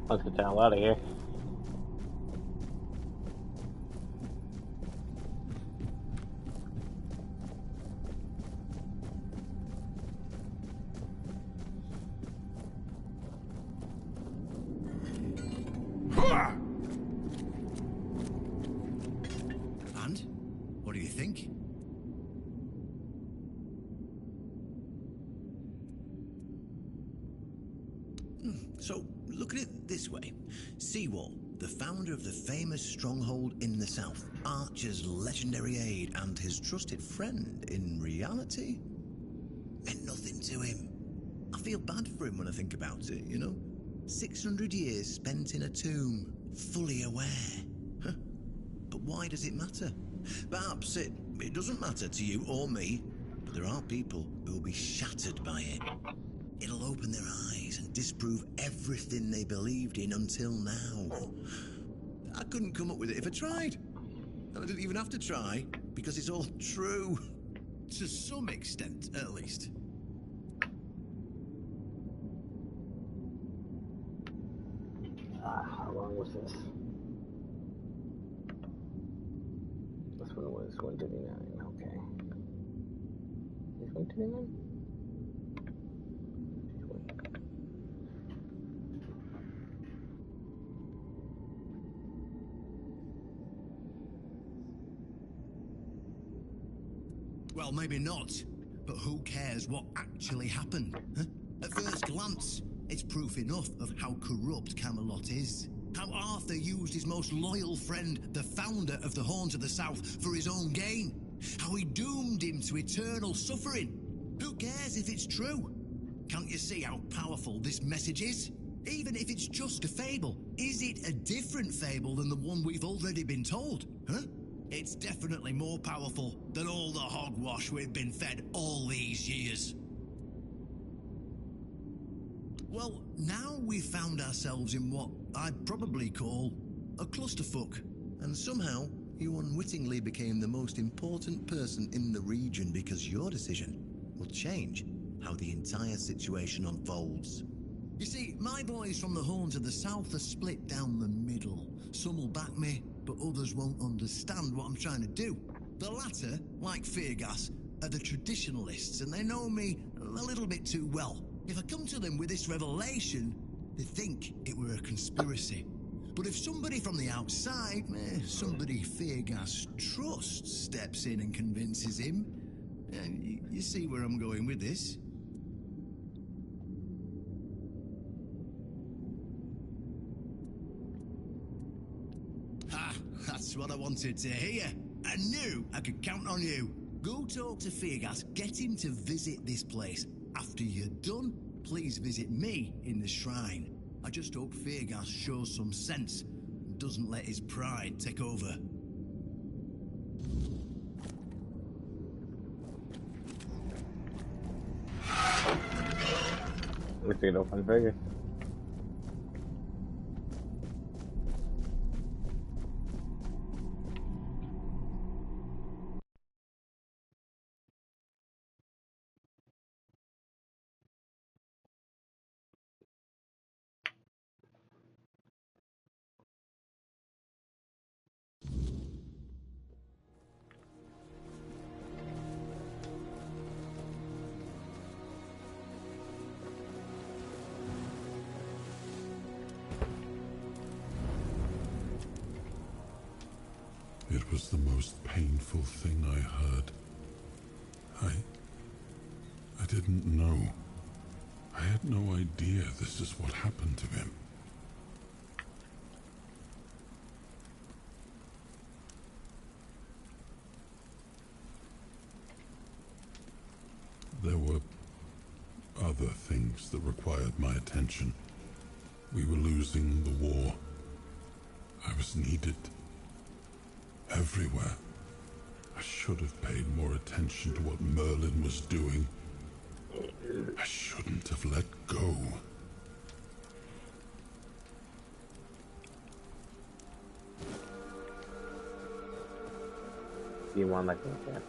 Let's get the hell out of here. And? What do you think? So, Look at it this way. Seawall, the founder of the famous stronghold in the south, Archer's legendary aide and his trusted friend, in reality, meant nothing to him. I feel bad for him when I think about it, you know? 600 years spent in a tomb, fully aware. Huh. But why does it matter? Perhaps it doesn't matter to you or me, but there are people who will be shattered by it. It'll open their eyes and disprove everything they believed in until now. I couldn't come up with it if I tried. And I didn't even have to try, because it's all true. To some extent, at least. How long was this? This one was 139, okay. Is 139? Well, maybe not. But who cares what actually happened? Huh? At first glance, it's proof enough of how corrupt Camelot is. How Arthur used his most loyal friend, the founder of the Horns of the South, for his own gain. How he doomed him to eternal suffering. Who cares if it's true? Can't you see how powerful this message is? Even if it's just a fable, is it a different fable than the one we've already been told? Huh? It's definitely more powerful than all the hogwash we've been fed all these years. Well, now we've found ourselves in what I'd probably call a clusterfuck. And somehow, you unwittingly became the most important person in the region because your decision will change how the entire situation unfolds. You see, my boys from the Horns of the South are split down the middle. Some will back me, but others won't understand what I'm trying to do. The latter, like Feargas, are the traditionalists, and they know me a little bit too well. If I come to them with this revelation, they think it were a conspiracy. But if somebody from the outside, somebody Feargas trusts, steps in and convinces him, you see where I'm going with this? Ha! That's what I wanted to hear. I knew I could count on you. Go talk to Feargas, get him to visit this place. After you're done, please visit me in the shrine. I just hope Feargas shows some sense and doesn't let his pride take over. We picked up on Vegas. It was the most painful thing I heard. I didn't know. I had no idea this is what happened to him. There were other things that required my attention. We were losing the war. I was needed everywhere. I should have paid more attention to what Merlin was doing. I shouldn't have let go. Do you want like that?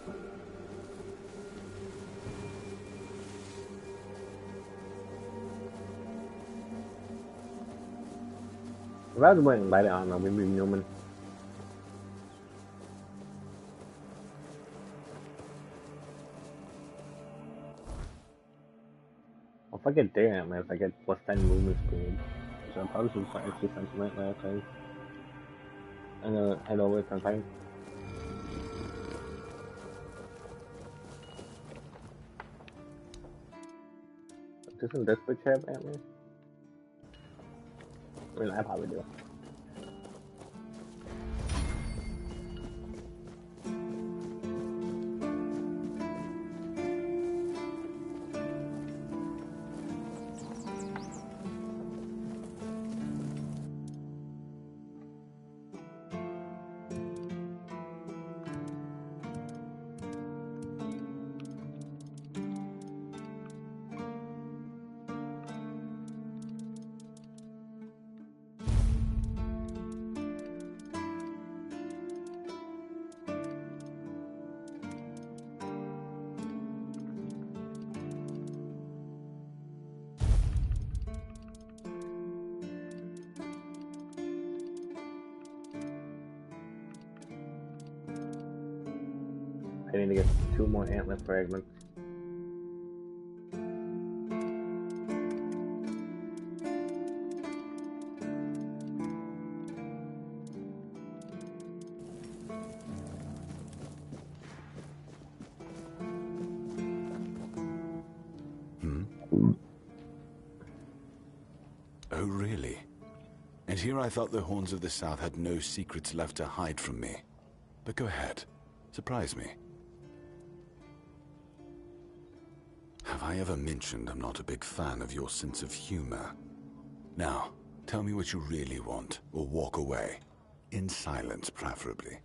If I was wearing light armor, we'd be Newman. If I get there, man, if I get plus 10 movement speed, so I probably should start actually sentiment last time. I'm gonna head over sometime. Doesn't this bitch have antler? I mean, I probably do. I need to get 2 more antler fragments. Oh, really? And here I thought the Horns of the South had no secrets left to hide from me. But go ahead. Surprise me. Have I ever mentioned I'm not a big fan of your sense of humor? Now, tell me what you really want, or walk away. In silence, preferably.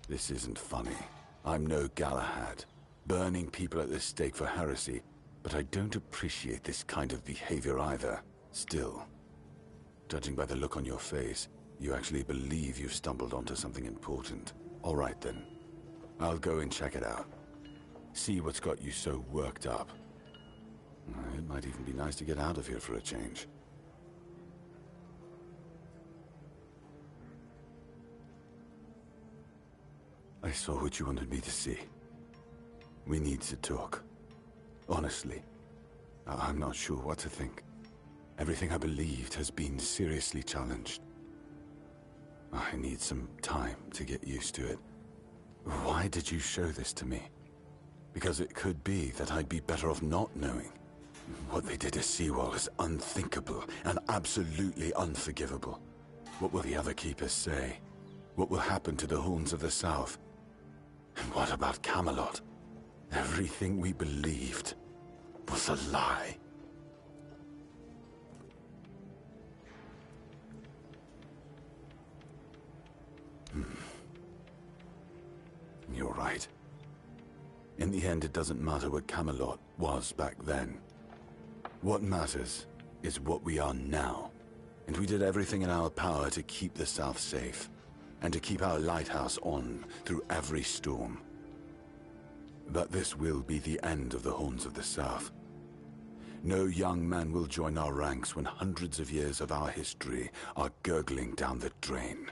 This isn't funny. I'm no Galahad, burning people at the stake for heresy, but I don't appreciate this kind of behavior either. Still, judging by the look on your face, you actually believe you've stumbled onto something important. All right then. I'll go and check it out. See what's got you so worked up. It might even be nice to get out of here for a change. I saw what you wanted me to see. We need to talk. Honestly, I'm not sure what to think. Everything I believed has been seriously challenged. I need some time to get used to it. Why did you show this to me? Because it could be that I'd be better off not knowing. What they did to Seawall is unthinkable and absolutely unforgivable. What will the other keepers say? What will happen to the Horns of the South? And what about Camelot? Everything we believed was a lie. You're right. In the end, it doesn't matter what Camelot was back then. What matters is what we are now. And we did everything in our power to keep the South safe, and to keep our lighthouse on through every storm. But this will be the end of the Horns of the South. No young man will join our ranks when hundreds of years of our history are gurgling down the drain.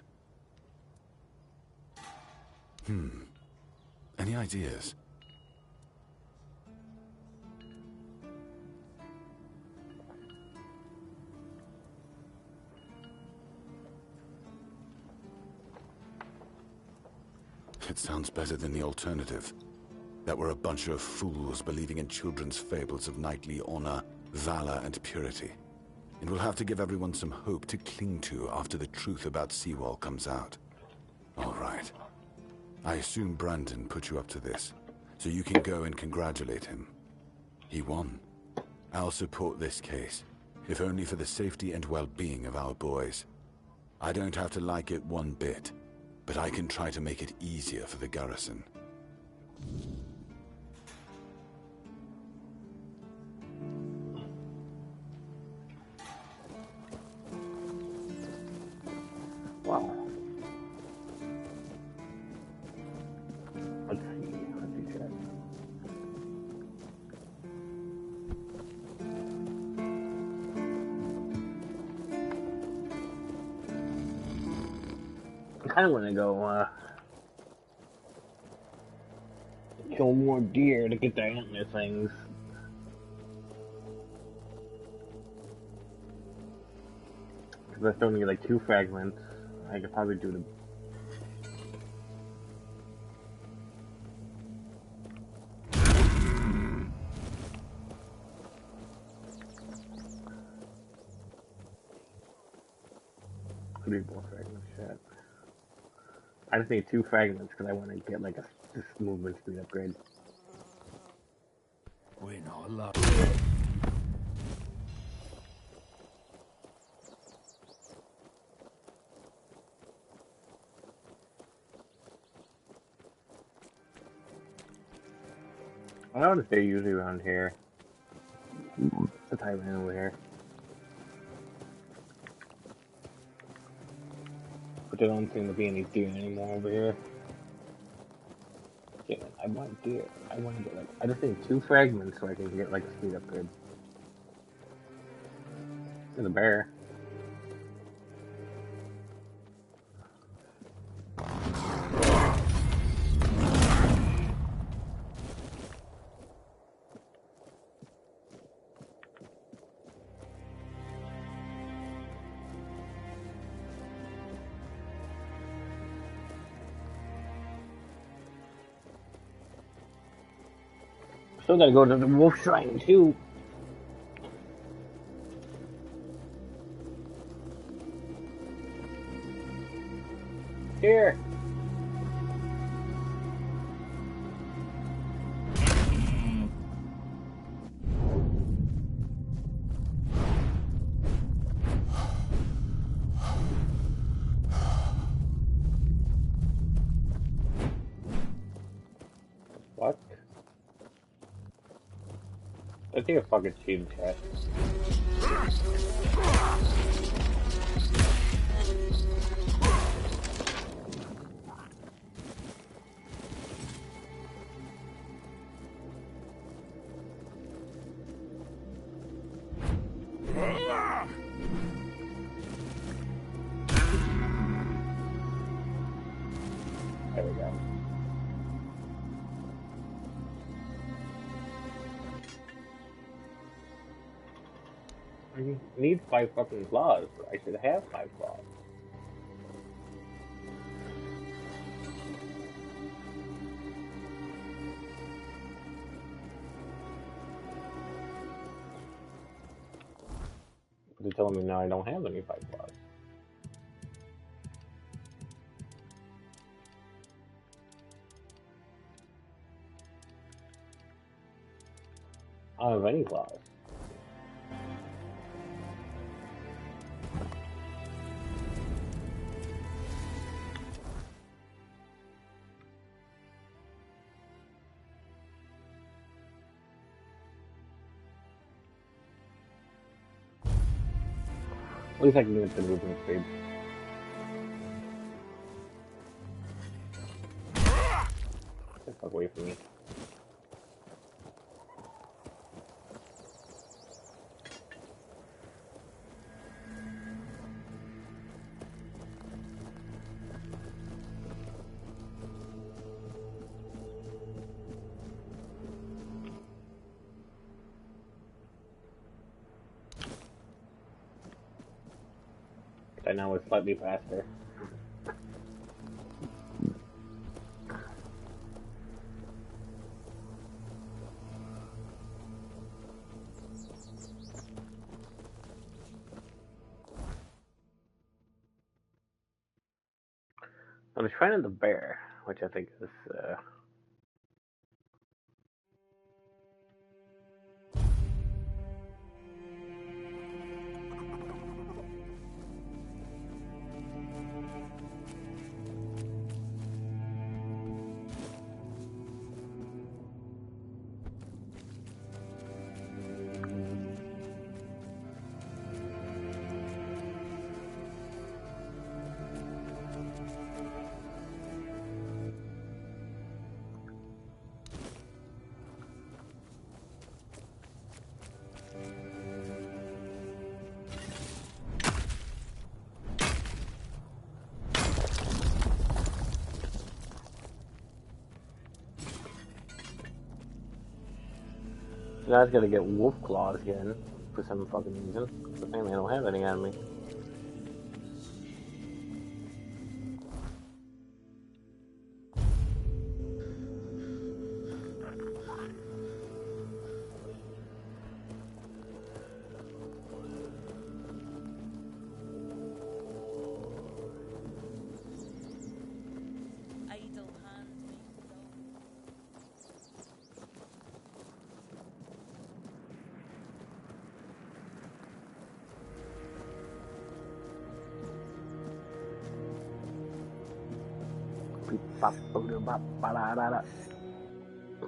Any ideas? It sounds better than the alternative. That we're a bunch of fools believing in children's fables of knightly honor, valor, and purity. And we'll have to give everyone some hope to cling to after the truth about Seawall comes out. All right. I assume Brandon put you up to this, so you can go and congratulate him. He won. I'll support this case, if only for the safety and well-being of our boys. I don't have to like it one bit, but I can try to make it easier for the garrison. Wow. Let's see chat. I kind of want to go, kill more deer to get the antler things. Because that's only like 2 fragments. I could probably do the... 3 more fragments, shit. I just need 2 fragments because I want to get like this movement speed upgrade. We're not alone. I don't know if they're usually around here. The Tyrant over here. But there don't seem to be any deer anymore over here. Yeah, I want deer. I want to get like, I just need 2 fragments so I can get like a speed upgrade. There's a bear. Still gotta go to the wolf shrine too. Here. What? I think a fucking cheating chat. There we go. I need 5 fucking claws. I should have 5 claws. But they're telling me now I don't have any 5 claws. I don't have any claws. At least I can get the movement speed. Get the fuck away from me. I know it's slightly faster. I was trying the bear, which I think is now I gotta get wolf claws again for some fucking reason. Apparently I don't have any on me.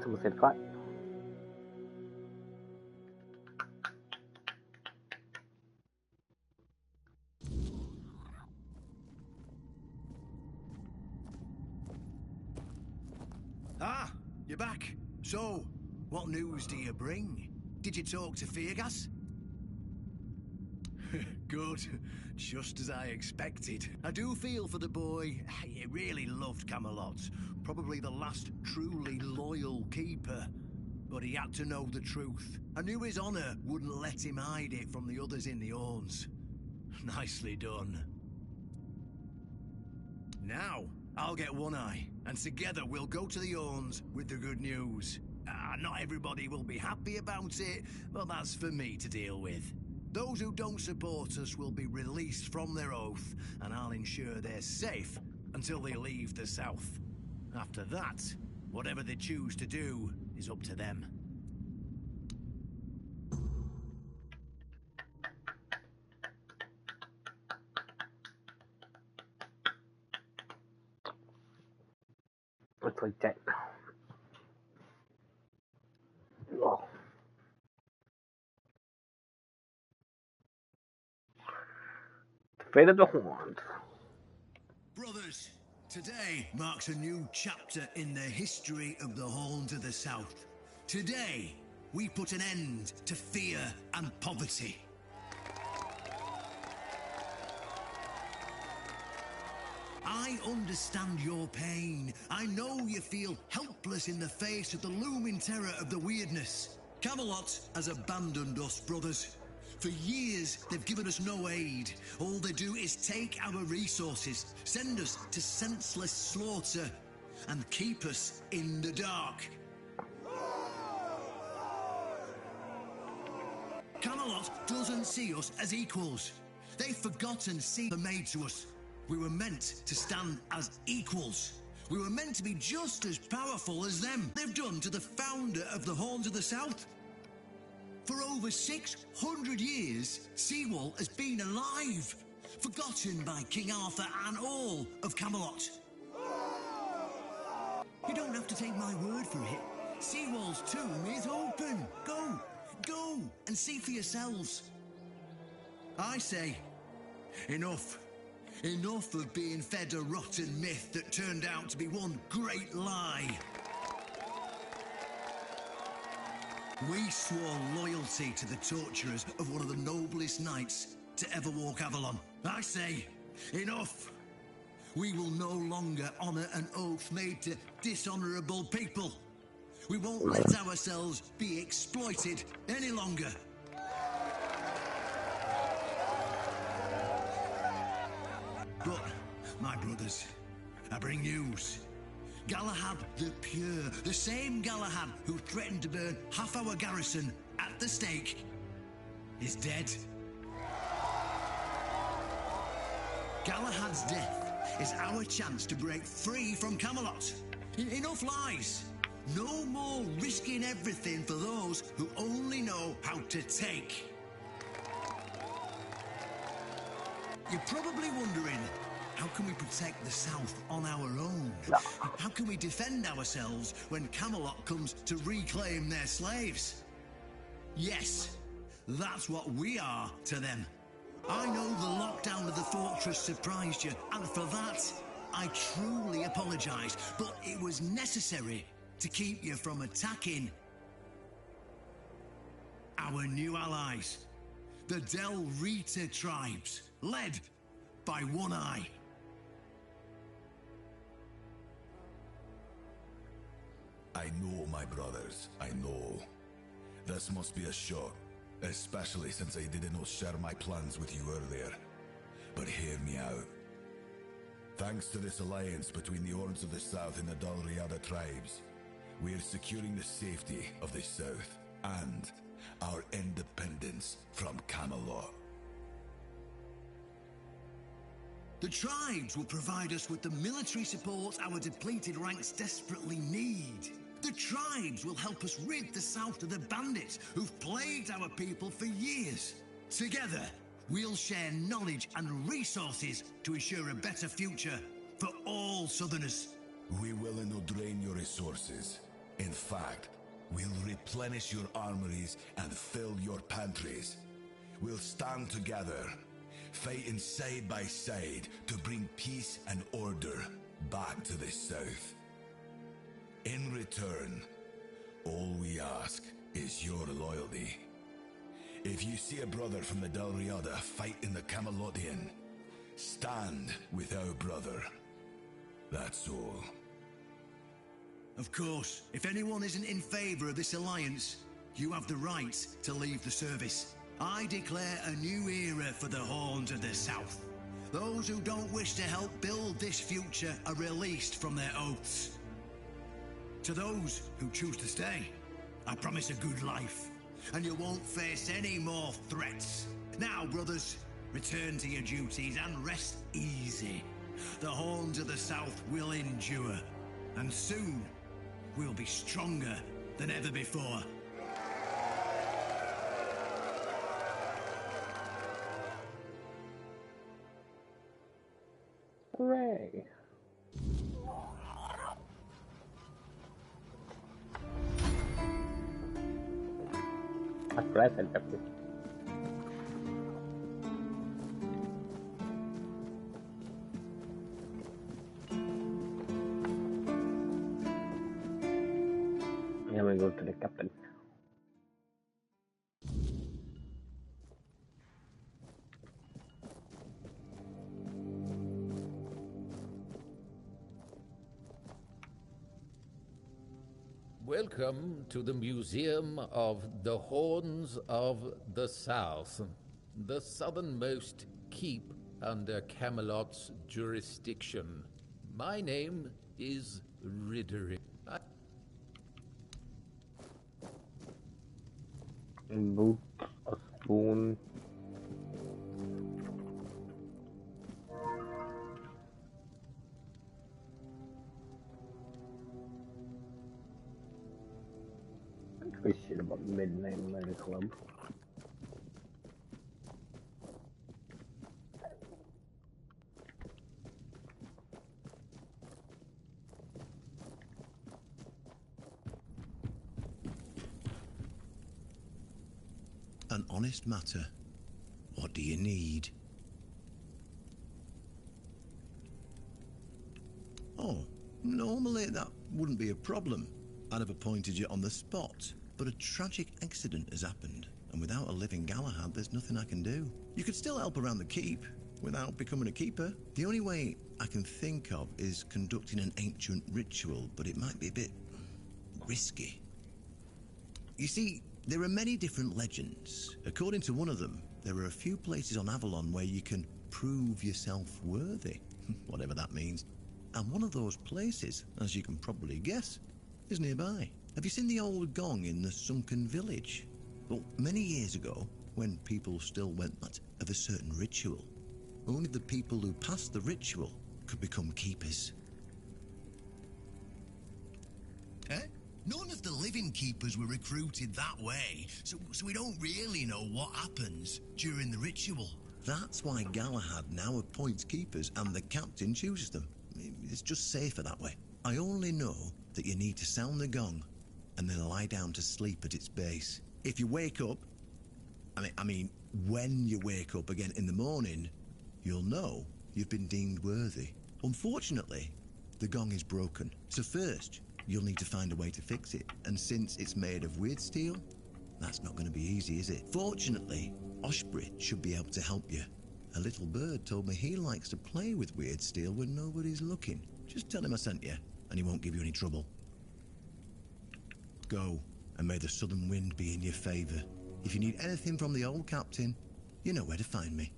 Someone said clock. Ah, you're back. So, what news do you bring? Did you talk to Feargas? Good. Just as I expected. I do feel for the boy. He really loved Camelot. Probably the last truly loyal keeper. But he had to know the truth. I knew his honor wouldn't let him hide it from the others in the Orns. Nicely done. Now, I'll get One Eye, and together we'll go to the Orns with the good news. Not everybody will be happy about it, but that's for me to deal with. Those who don't support us will be released from their oath, and I'll ensure they're safe until they leave the South. After that, whatever they choose to do is up to them. Looks like that. Oh. The fate of the Horns. Brothers, today marks a new chapter in the history of the Horns of the South. Today, we put an end to fear and poverty. I understand your pain. I know you feel helpless in the face of the looming terror of the weirdness. Camelot has abandoned us, brothers. For years, they've given us no aid. All they do is take our resources, send us to senseless slaughter, and keep us in the dark. Camelot doesn't see us as equals. They've forgotten see the made to us. We were meant to stand as equals. We were meant to be just as powerful as them. They've done to the founder of the Horns of the South. For over 600 years, Seawall has been alive, forgotten by King Arthur and all of Camelot. You don't have to take my word for it. Seawall's tomb is open. Go and see for yourselves. I say, enough. Enough of being fed a rotten myth that turned out to be one great lie. We swore loyalty to the torturers of one of the noblest knights to ever walk Avalon. I say, enough. We will no longer honor an oath made to dishonorable people. We won't let ourselves be exploited any longer. But, my brothers, I bring news. Galahad the Pure, the same Galahad who threatened to burn half our garrison at the stake, is dead. Galahad's death is our chance to break free from Camelot. Enough lies. No more risking everything for those who only know how to take. You're probably wondering, how can we protect the South on our own? How can we defend ourselves when Camelot comes to reclaim their slaves? Yes, that's what we are to them. I know the lockdown of the fortress surprised you, and for that, I truly apologize, but it was necessary to keep you from attacking our new allies, the Del Rita tribes, led by One Eye. I know, my brothers, I know. This must be a shock, especially since I did not share my plans with you earlier. But hear me out. Thanks to this alliance between the Horns of the South and the Dal Riada tribes, we are securing the safety of the South and our independence from Camelot. The tribes will provide us with the military support our depleted ranks desperately need. The tribes will help us rid the South of the bandits who've plagued our people for years. Together, we'll share knowledge and resources to ensure a better future for all Southerners. We will not drain your resources. In fact, we'll replenish your armories and fill your pantries. We'll stand together, fighting side by side to bring peace and order back to the south. In return, all we ask is your loyalty. If you see a brother from the Del Riada fight in the Camelotian, stand with our brother. That's all. Of course, if anyone isn't in favor of this alliance, you have the right to leave the service. I declare a new era for the Horns of the South. Those who don't wish to help build this future are released from their oaths. To those who choose to stay, I promise a good life, and you won't face any more threats. Now, brothers, return to your duties and rest easy. The Horns of the South will endure, and soon we'll be stronger than ever before. Hooray! After I said that. Now we go to the captain. Welcome to the Museum of the Horns of the South, the southernmost keep under Camelot's jurisdiction. My name is Ridderick. Boot, a spoon. I shit about Midnight Murder Club. An honest matter. What do you need? Oh, normally that wouldn't be a problem. I'd have appointed you on the spot. But a tragic accident has happened, and without a living Galahad, there's nothing I can do. You could still help around the keep, without becoming a keeper. The only way I can think of is conducting an ancient ritual, but it might be a bit risky. You see, there are many different legends. According to one of them, there are a few places on Avalon where you can prove yourself worthy, whatever that means. And one of those places, as you can probably guess, is nearby. Have you seen the old gong in the sunken village? Well, many years ago, when people still went that of a certain ritual, only the people who passed the ritual could become keepers. Eh? None of the living keepers were recruited that way, so we don't really know what happens during the ritual. That's why Galahad now appoints keepers and the captain chooses them. It's just safer that way. I only know that you need to sound the gong and then lie down to sleep at its base. If you wake up, I mean, when you wake up again in the morning, you'll know you've been deemed worthy. Unfortunately, the gong is broken. So first, you'll need to find a way to fix it. And since it's made of weird steel, that's not going to be easy, is it? Fortunately, Osprey should be able to help you. A little bird told me he likes to play with weird steel when nobody's looking. Just tell him I sent you, and he won't give you any trouble. Go, and may the southern wind be in your favor. If you need anything from the old captain, you know where to find me.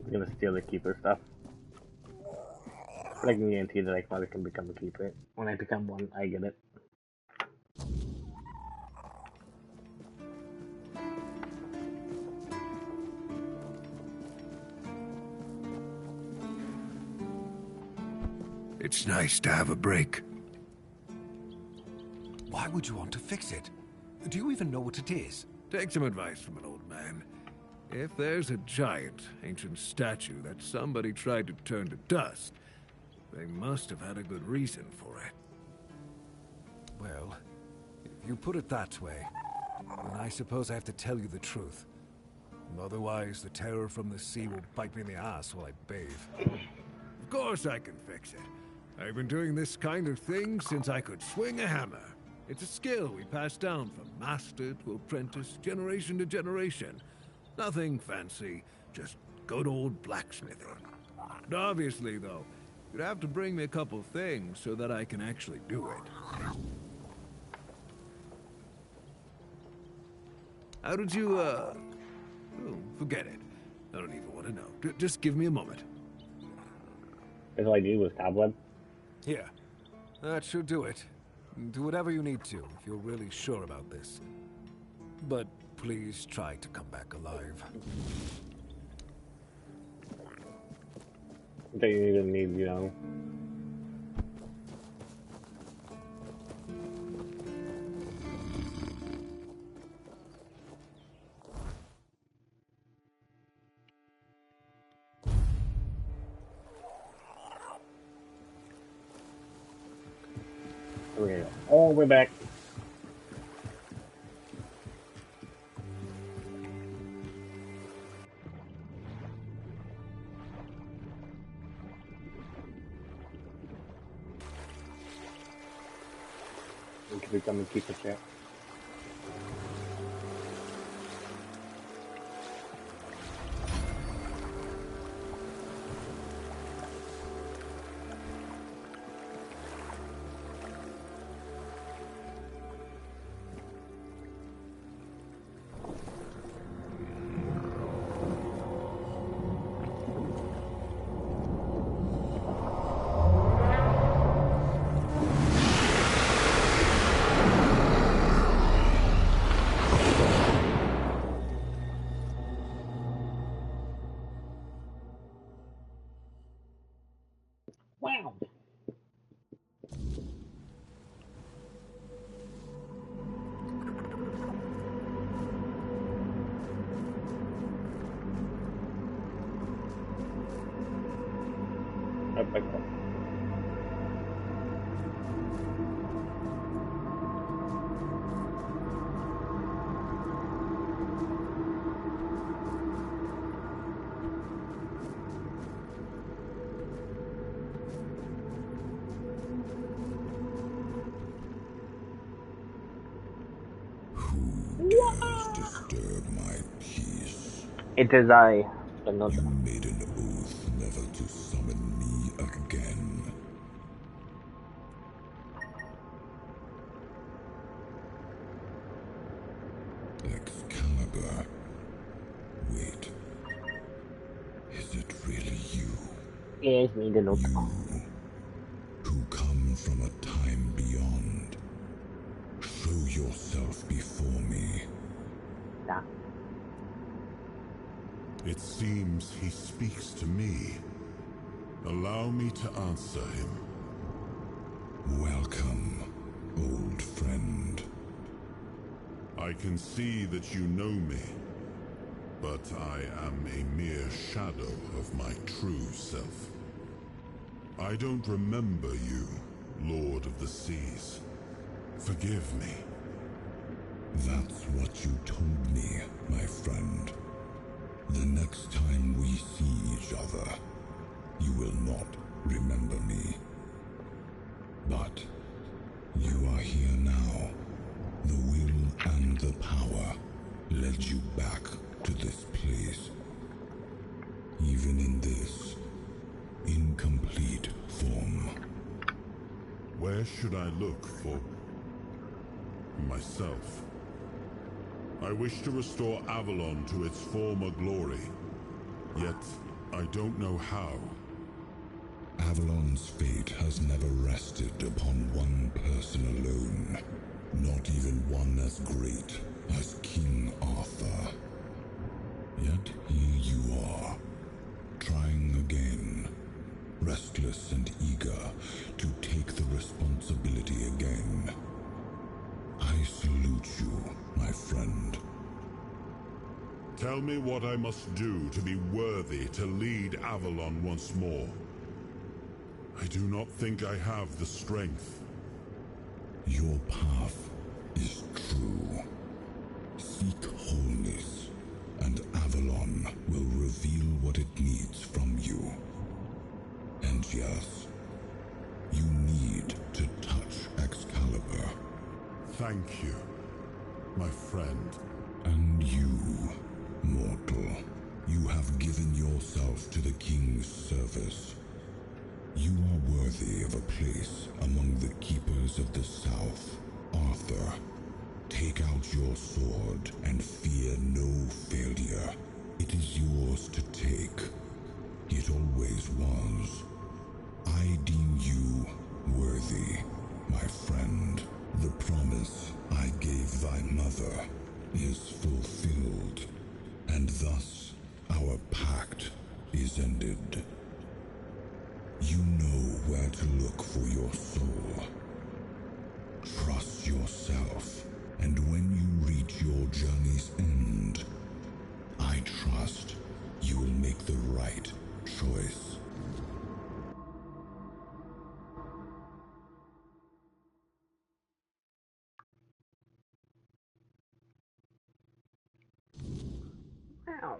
I'm gonna steal the keeper stuff. But I can guarantee that I probably can become a keeper. When I become one, I get it. It's nice to have a break. Why would you want to fix it? Do you even know what it is? Take some advice from an old man. If there's a giant, ancient statue that somebody tried to turn to dust, they must have had a good reason for it. Well, if you put it that way, then I suppose I have to tell you the truth. Otherwise, the terror from the sea will bite me in the ass while I bathe. Of course I can fix it. I've been doing this kind of thing since I could swing a hammer. It's a skill we pass down from master to apprentice, generation to generation. Nothing fancy, just good old blacksmithing. But obviously, though, you'd have to bring me a couple things so that I can actually do it. How did you, Oh, forget it. I don't even want to know. Just give me a moment. That's all I do was cobweb. Here. That should do it. Do whatever you need to, if you're really sure about this. But please try to come back alive. That you even need, you know. Okay. Oh, we're back. We can become and keep a chat. Wow. Perfecto. Disturb my peace. It is I, but not. You made an oath never to summon me again. Excalibur. Wait. Is it really you? Yes, me the note. You, who come from a time beyond. Show yourself before me. Nah. It seems he speaks to me. Allow me to answer him. Welcome, old friend. I can see that you know me, but I am a mere shadow of my true self. I don't remember you, Lord of the Seas. Forgive me. That's what you told me, my friend. The next time we see each other, you will not remember me. But you are here now. The will and the power led you back to this place. Even in this incomplete form. Where should I look for myself? I wish to restore Avalon to its former glory, yet I don't know how. Avalon's fate has never rested upon one person alone, not even one as great as King Arthur. Yet here you are, trying again, restless and eager to take the responsibility again. I salute you, my friend. Tell me what I must do to be worthy to lead Avalon once more. I do not think I have the strength. Your path is true. Seek wholeness, and Avalon will reveal what it needs from you. And yes, you need to touch Excalibur. Thank you, my friend. And you, mortal, you have given yourself to the King's service. You are worthy of a place among the Keepers of the South. Arthur, take out your sword and fear no failure. It is yours to take. It always was. I deem you worthy, my friend. The promise I gave thy mother is fulfilled, and thus our pact is ended. You know where to look for your soul. Trust yourself, and when you reach your journey's end, I trust you will make the right choice. Wow.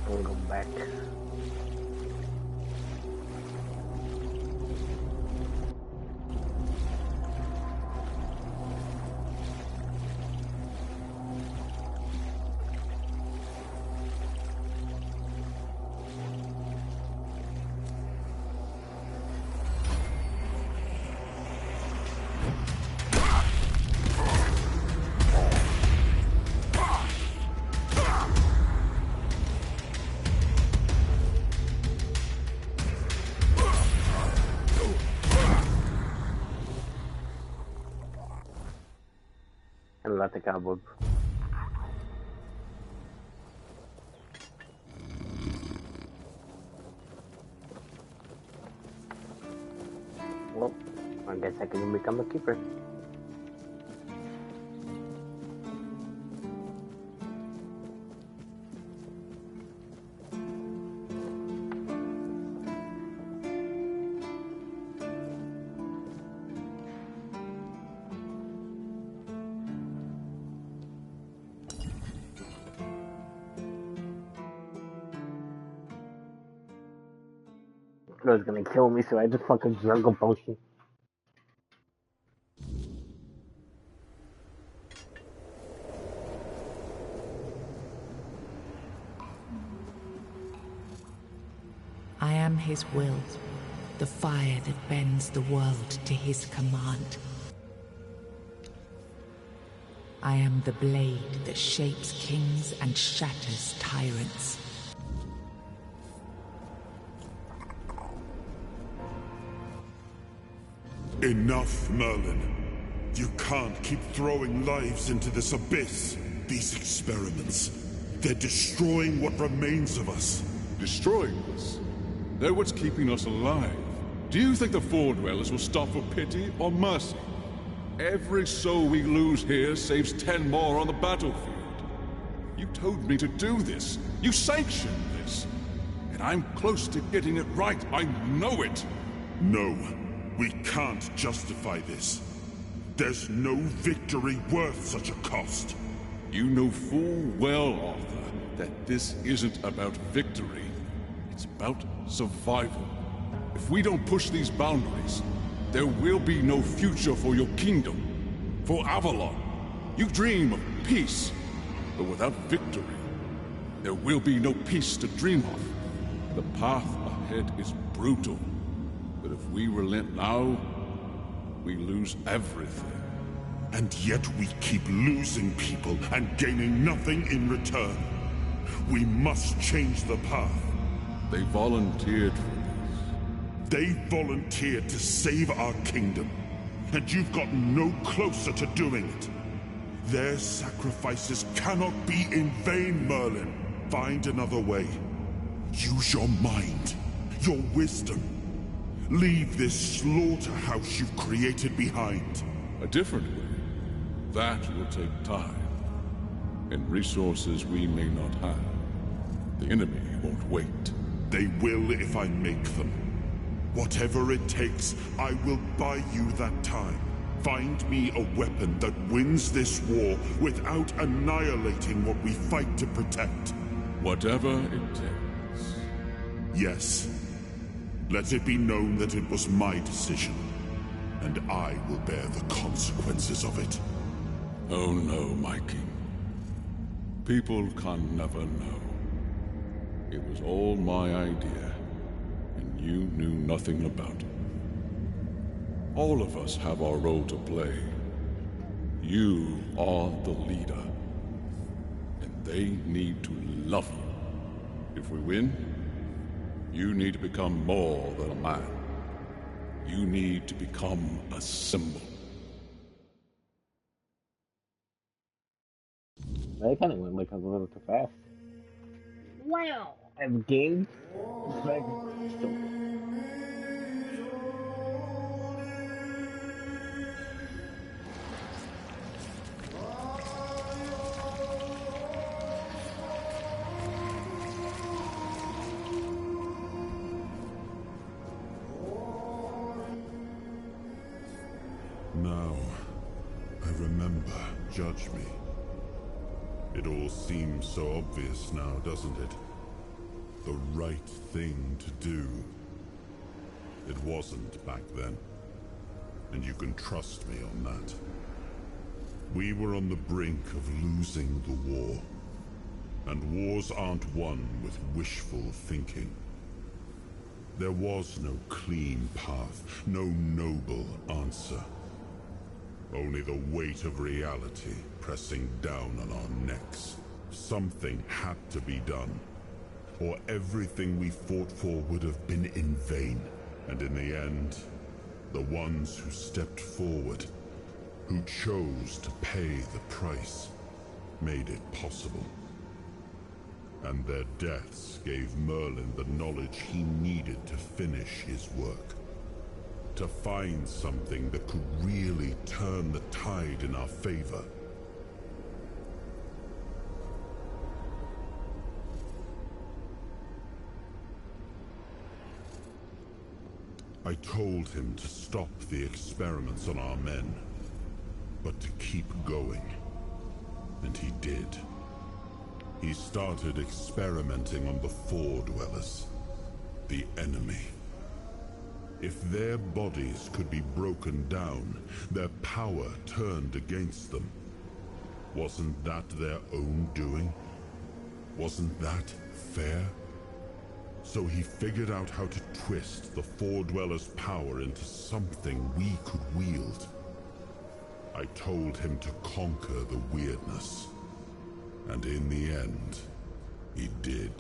We'll go back. Alla te cavolo. Well, I guess I can become a keeper. It was gonna kill me, so I just fucking drank a potion. I am his will, the fire that bends the world to his command. I am the blade that shapes kings and shatters tyrants. Enough, Merlin. You can't keep throwing lives into this abyss. These experiments, they're destroying what remains of us. Destroying us? They're what's keeping us alive. Do you think the Fordwellers will stop for pity or mercy? Every soul we lose here saves 10 more on the battlefield. You told me to do this. You sanctioned this. And I'm close to getting it right. I know it. No. We can't justify this. There's no victory worth such a cost. You know full well, Arthur, that this isn't about victory. It's about survival. If we don't push these boundaries, there will be no future for your kingdom, for Avalon. You dream of peace, but without victory, there will be no peace to dream of. The path ahead is brutal. But if we relent now, we lose everything. And yet we keep losing people and gaining nothing in return. We must change the path. They volunteered for this. They volunteered to save our kingdom. And you've gotten no closer to doing it. Their sacrifices cannot be in vain, Merlin. Find another way. Use your mind, your wisdom. Leave this slaughterhouse you've created behind. A different way. That will take time. And resources we may not have. The enemy won't wait. They will if I make them. Whatever it takes, I will buy you that time. Find me a weapon that wins this war without annihilating what we fight to protect. Whatever it takes. Yes. Let it be known that it was my decision, and I will bear the consequences of it. Oh no, my king. People can never know. It was all my idea, and you knew nothing about it. All of us have our role to play. You are the leader, and they need to love you. If we win, you need to become more than a man. You need to become a symbol. I kind of went like a little too fast. Wow! I've gained. Now, I remember. Judge me. It all seems so obvious now, doesn't it? The right thing to do. It wasn't back then. And you can trust me on that. We were on the brink of losing the war. And wars aren't won with wishful thinking. There was no clean path, no noble answer. Only the weight of reality pressing down on our necks. Something had to be done, or everything we fought for would have been in vain. And in the end, the ones who stepped forward, who chose to pay the price, made it possible. And their deaths gave Merlin the knowledge he needed to finish his work. To find something that could really turn the tide in our favor. I told him to stop the experiments on our men, but to keep going. And he did. He started experimenting on the Four Dwellers, the enemy. If their bodies could be broken down, their power turned against them. Wasn't that their own doing? Wasn't that fair? So he figured out how to twist the Four Dwellers' power into something we could wield. I told him to conquer the weirdness. And in the end, he did.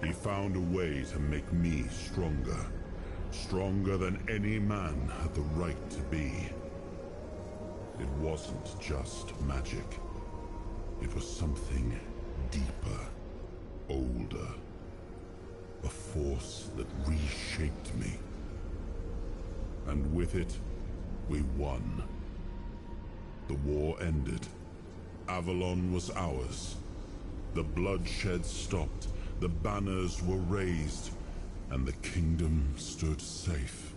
He found a way to make me stronger. Stronger than any man had the right to be. It wasn't just magic. It was something deeper, older. A force that reshaped me. And with it, we won. The war ended. Avalon was ours. The bloodshed stopped. The banners were raised, and the kingdom stood safe.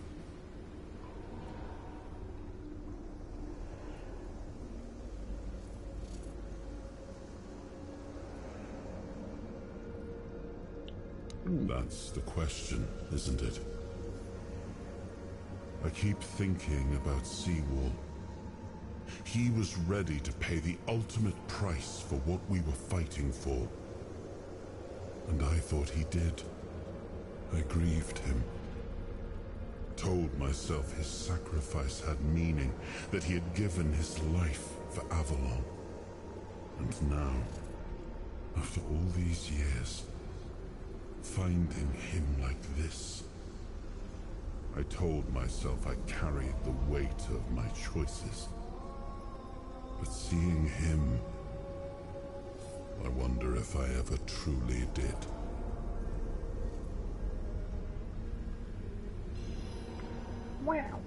That's the question, isn't it? I keep thinking about Seawall. He was ready to pay the ultimate price for what we were fighting for. And I thought he did. I grieved him. told myself his sacrifice had meaning, that he had given his life for Avalon. And now, after all these years, finding him like this, I told myself I carried the weight of my choices. But seeing him, I wonder if I ever truly did. Wow.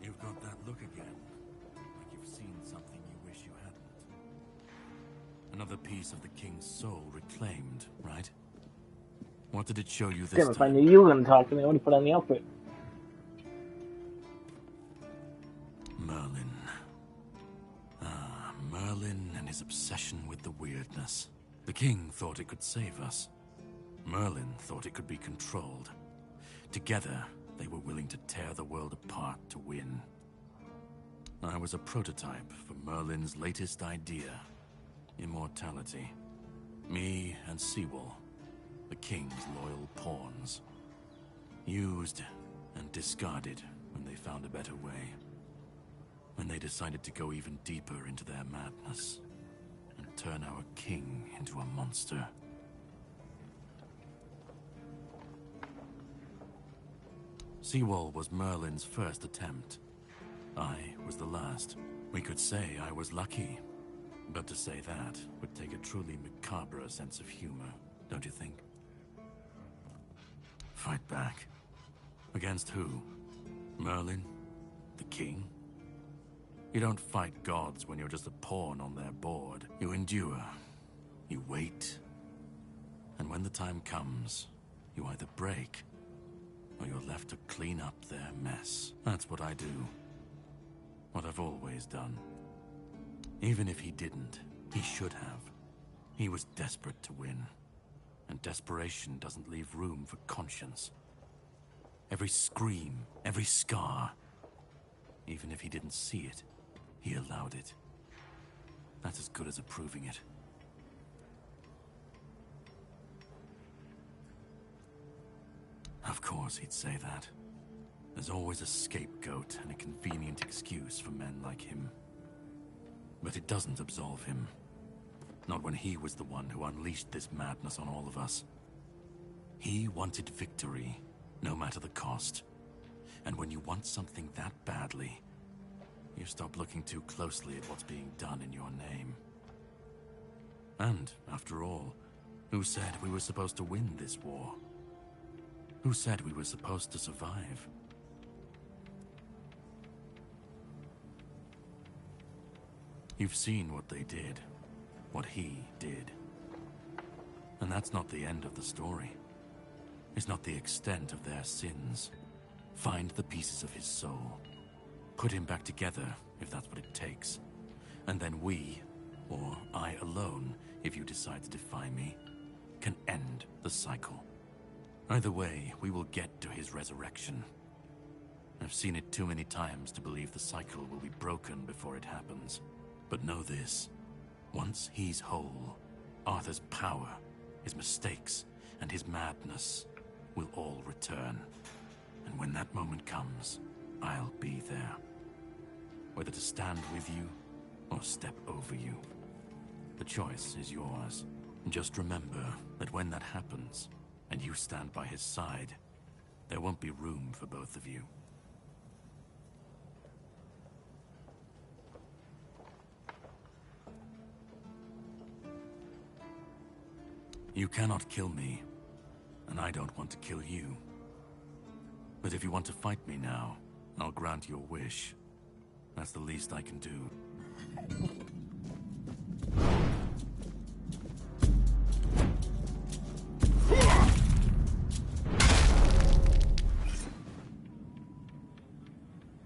You've got that look again. Like you've seen something you wish you hadn't. Another piece of the king's soul reclaimed, right? What did it show you this Damn, if I time? knew you were going to talk to me, I would have put on the outfit. Merlin. Ah, Merlin and his obsession with the weirdness. The king thought it could save us. Merlin thought it could be controlled. Together, they were willing to tear the world apart to win. I was a prototype for Merlin's latest idea. Immortality. Me and Sewell, the king's loyal pawns. Used and discarded when they found a better way. When they decided to go even deeper into their madness and turn our king into a monster. Sewell was Merlin's first attempt. I was the last. We could say I was lucky. But to say that would take a truly macabre sense of humor, don't you think? Fight back. Against who? Merlin? The king? You don't fight gods when you're just a pawn on their board. You endure. You wait. And when the time comes, you either break, or you're left to clean up their mess. That's what I do. What I've always done. Even if he didn't, he should have. He was desperate to win. And desperation doesn't leave room for conscience. Every scream, every scar, even if he didn't see it, he allowed it. That's as good as approving it. Of course he'd say that. There's always a scapegoat and a convenient excuse for men like him. But it doesn't absolve him. Not when he was the one who unleashed this madness on all of us. He wanted victory, no matter the cost. And when you want something that badly, you stop looking too closely at what's being done in your name. And, after all, who said we were supposed to win this war? Who said we were supposed to survive? You've seen what they did, what he did. And that's not the end of the story. It's not the extent of their sins. Find the pieces of his soul. Put him back together, if that's what it takes. And then we, or I alone, if you decide to defy me, can end the cycle. Either way, we will get to his resurrection. I've seen it too many times to believe the cycle will be broken before it happens. But know this, once he's whole, Arthur's power, his mistakes, and his madness will all return. And when that moment comes, I'll be there. Whether to stand with you, or step over you. The choice is yours. Just remember that when that happens, and you stand by his side, there won't be room for both of you. You cannot kill me, and I don't want to kill you. But if you want to fight me now, I'll grant your wish. That's the least I can do.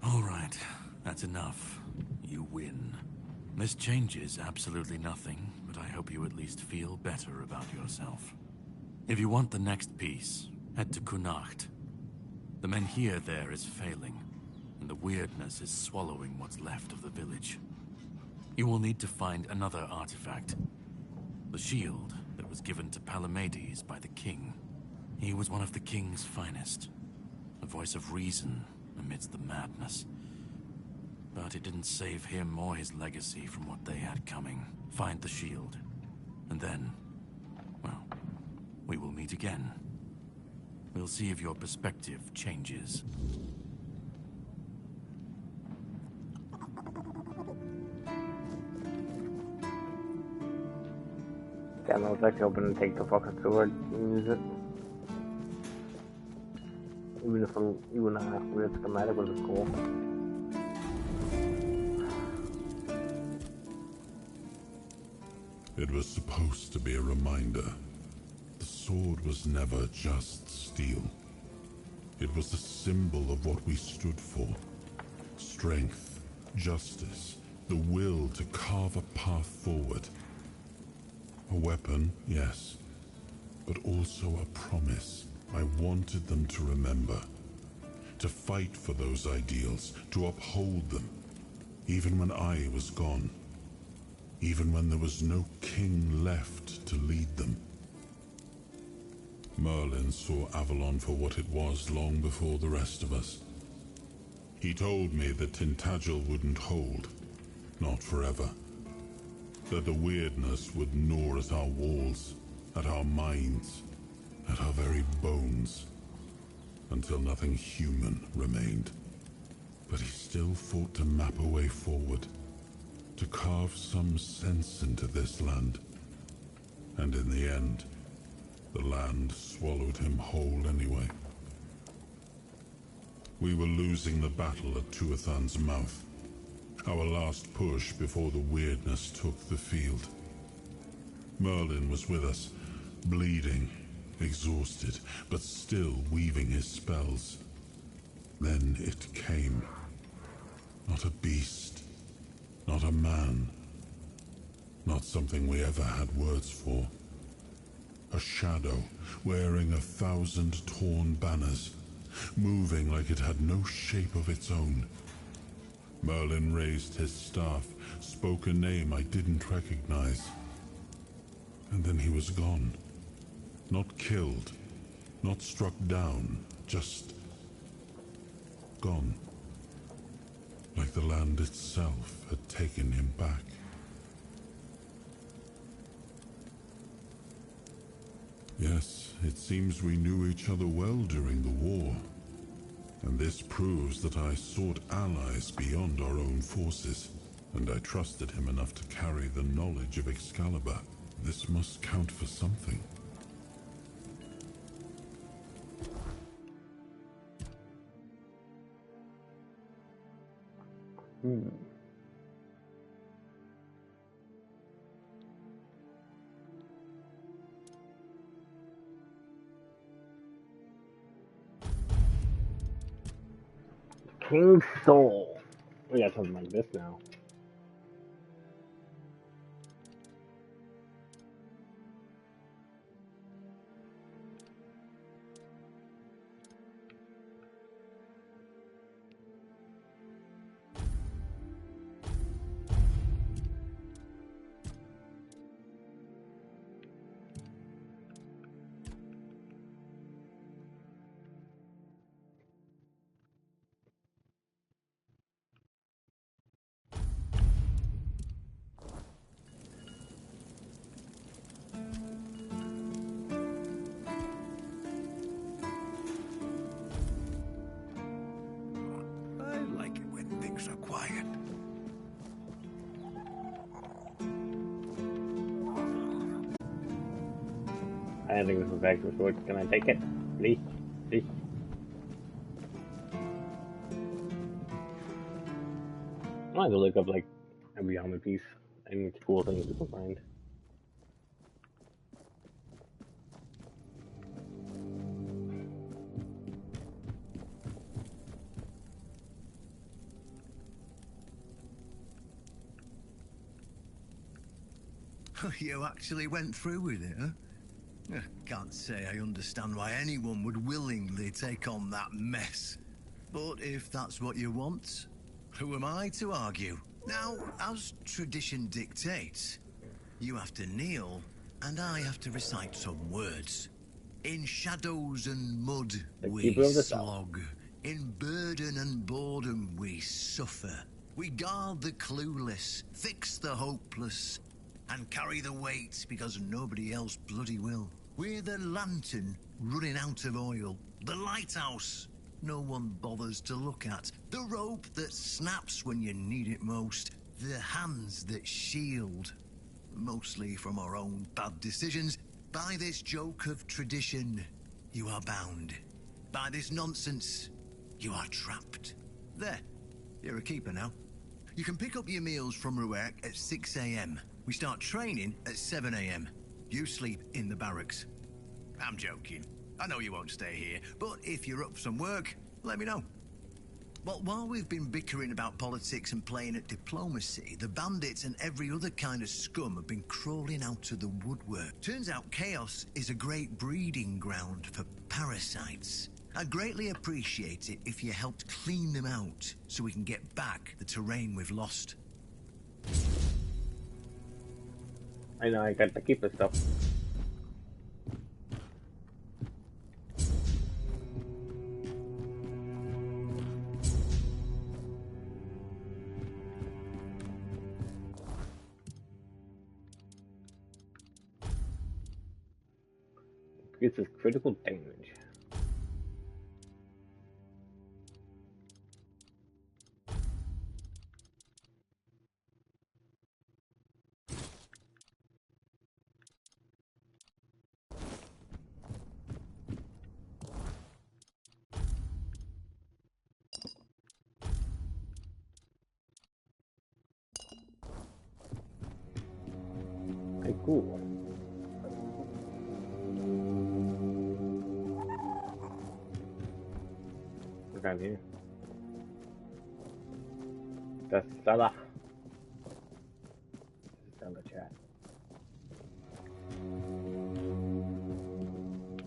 All right, that's enough. You win. This changes absolutely nothing, but I hope you at least feel better about yourself. If you want the next piece, head to Kunacht. The Menhir there is failing, and the weirdness is swallowing what's left of the village. You will need to find another artifact. The shield that was given to Palamedes by the king. He was one of the king's finest. A voice of reason amidst the madness. But it didn't save him or his legacy from what they had coming. Find the shield. And then, well, we will meet again. We'll see if your perspective changes. Damn, I was actually hoping to take the fucking sword and use it. Even if a weird schematic was cool. It was supposed to be a reminder. The sword was never just steel. It was a symbol of what we stood for. Strength, justice, the will to carve a path forward. A weapon, yes, but also a promise. I wanted them to remember. To fight for those ideals, to uphold them, even when I was gone. Even when there was no king left to lead them. Merlin saw Avalon for what it was long before the rest of us. He told me that Tintagel wouldn't hold, not forever. That the weirdness would gnaw at our walls, at our minds, at our very bones, until nothing human remained. But he still fought to map a way forward, to carve some sense into this land. And in the end, the land swallowed him whole anyway. We were losing the battle at Tuathan's mouth. Our last push before the weirdness took the field. Merlin was with us, bleeding, exhausted, but still weaving his spells. Then it came. Not a beast, not a man, not something we ever had words for. A shadow, wearing 1,000 torn banners, moving like it had no shape of its own. Merlin raised his staff, spoke a name I didn't recognize. And then he was gone. Not killed, not struck down, just gone. Like the land itself had taken him back. Yes, it seems we knew each other well during the war. And this proves that I sought allies beyond our own forces, and I trusted him enough to carry the knowledge of Excalibur. This must count for something. King's Soul. We got something like this now. I think this is back to the sword. Can I take it? Please? Please? I might have to look up like every armor piece and cool things we can find. You actually went through with it, huh? Can't say I understand why anyone would willingly take on that mess. But if that's what you want, who am I to argue? Now, as tradition dictates, you have to kneel, and I have to recite some words. In shadows and mud we slog. In burden and boredom we suffer. We guard the clueless, fix the hopeless, and carry the weight because nobody else bloody will. We're the lantern running out of oil, the lighthouse no one bothers to look at, the rope that snaps when you need it most, the hands that shield, mostly from our own bad decisions. By this joke of tradition, you are bound. By this nonsense, you are trapped. There, you're a keeper now. You can pick up your meals from Ruark at 6 AM. We start training at 7 AM. You sleep in the barracks. I'm joking. I know you won't stay here, but if you're up for some work, let me know. Well, while we've been bickering about politics and playing at diplomacy, the bandits and every other kind of scum have been crawling out of the woodwork. Turns out Chaos is a great breeding ground for parasites. I'd greatly appreciate it if you helped clean them out so we can get back the terrain we've lost. I know, I got to keep this stuff. Increases critical damage. Okay, cool. Down here. That's Stella. Stella chat.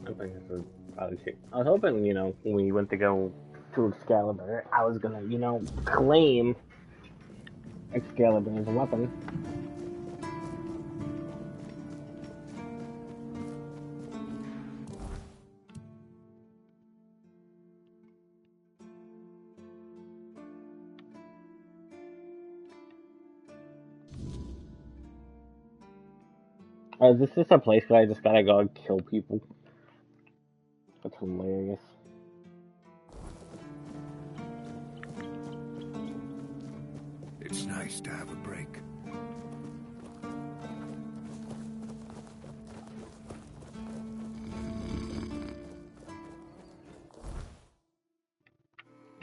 I think this is probably shit. I was hoping, you know, when we went to go to Excalibur, I was gonna, you know, claim Excalibur as a weapon. Is this just a place where I just gotta go and kill people? That's hilarious. It's nice to have a break.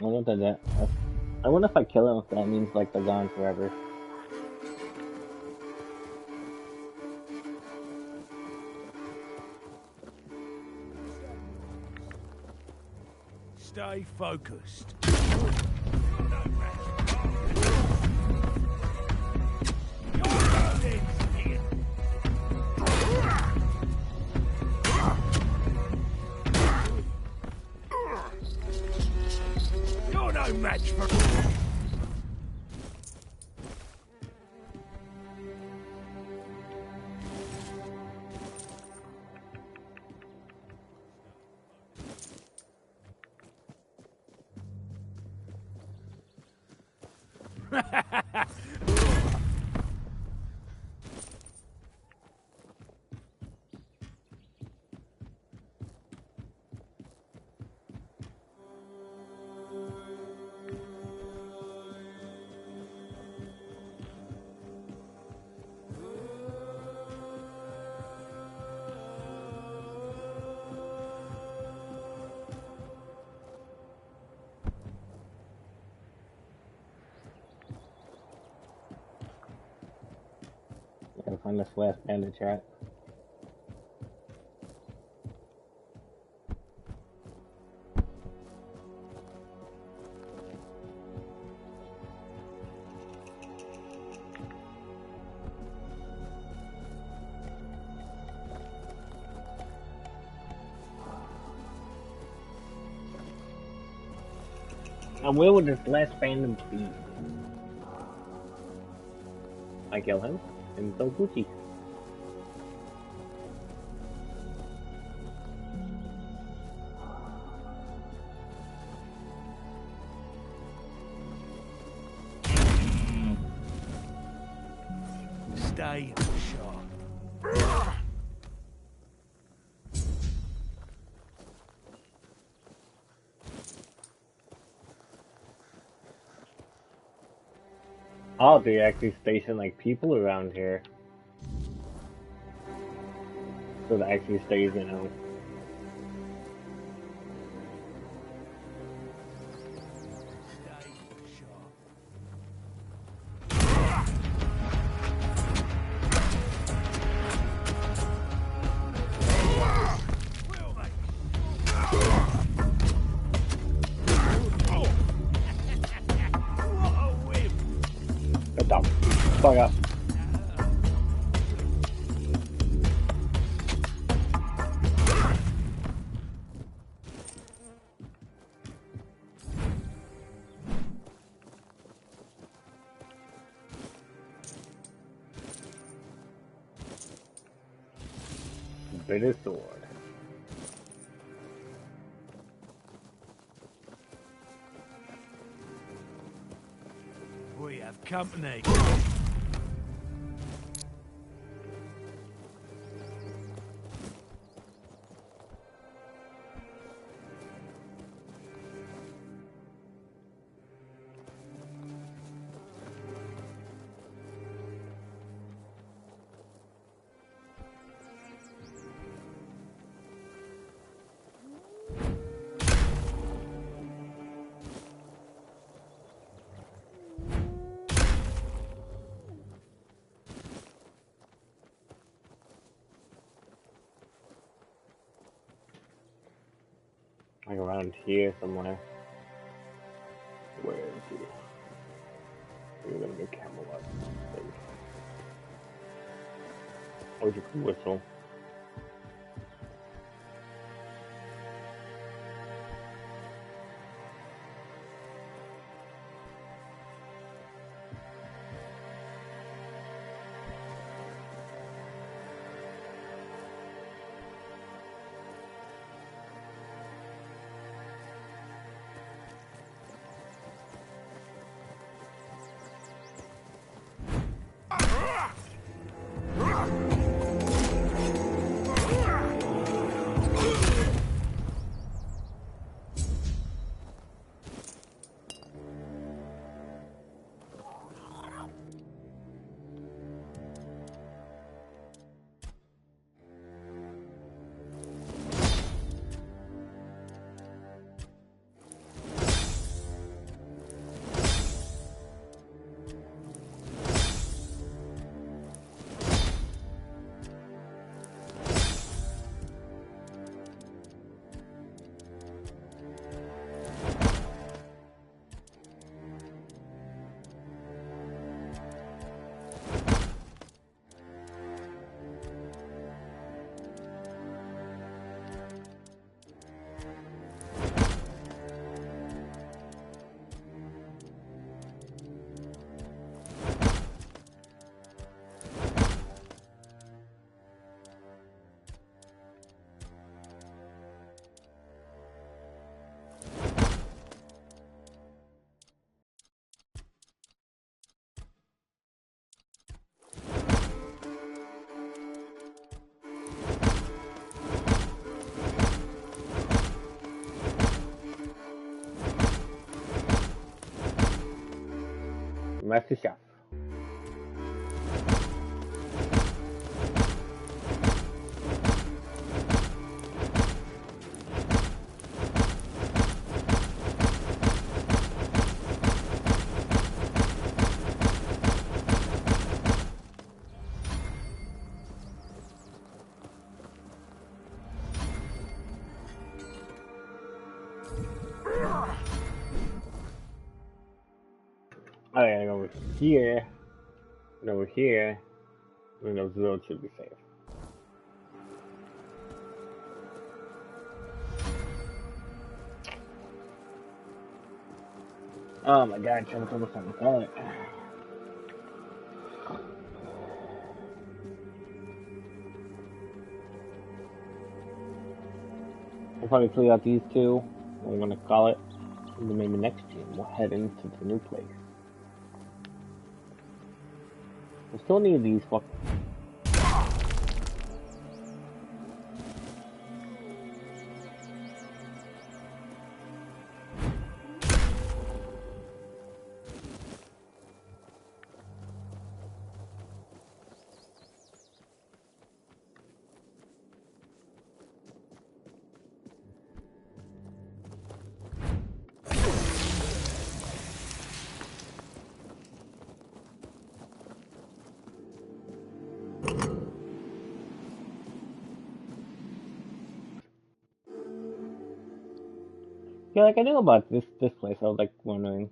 I wonder that. I wonder if I kill them, if that means like they're gone forever. Stay focused. You're no match for... Gotta find this last bandit chat. And where would this last fandom be? I kill him, and so Gucci. Stay sharp. Oh, they actually station like people around here. So it actually stays, you know. Fuck up. Bitter sword. We have company. Like around here somewhere. Where is he? You're gonna be Camelot. Oh, you can whistle. Master Chef. I gotta go over here, and over here, and those roads should be safe. Oh my god, trying to focus on the color. We'll probably clear out these two. We're gonna call it. And then maybe next team we'll head into the new place. We still need these fuck. Yeah, like I knew about this place. I was like wondering.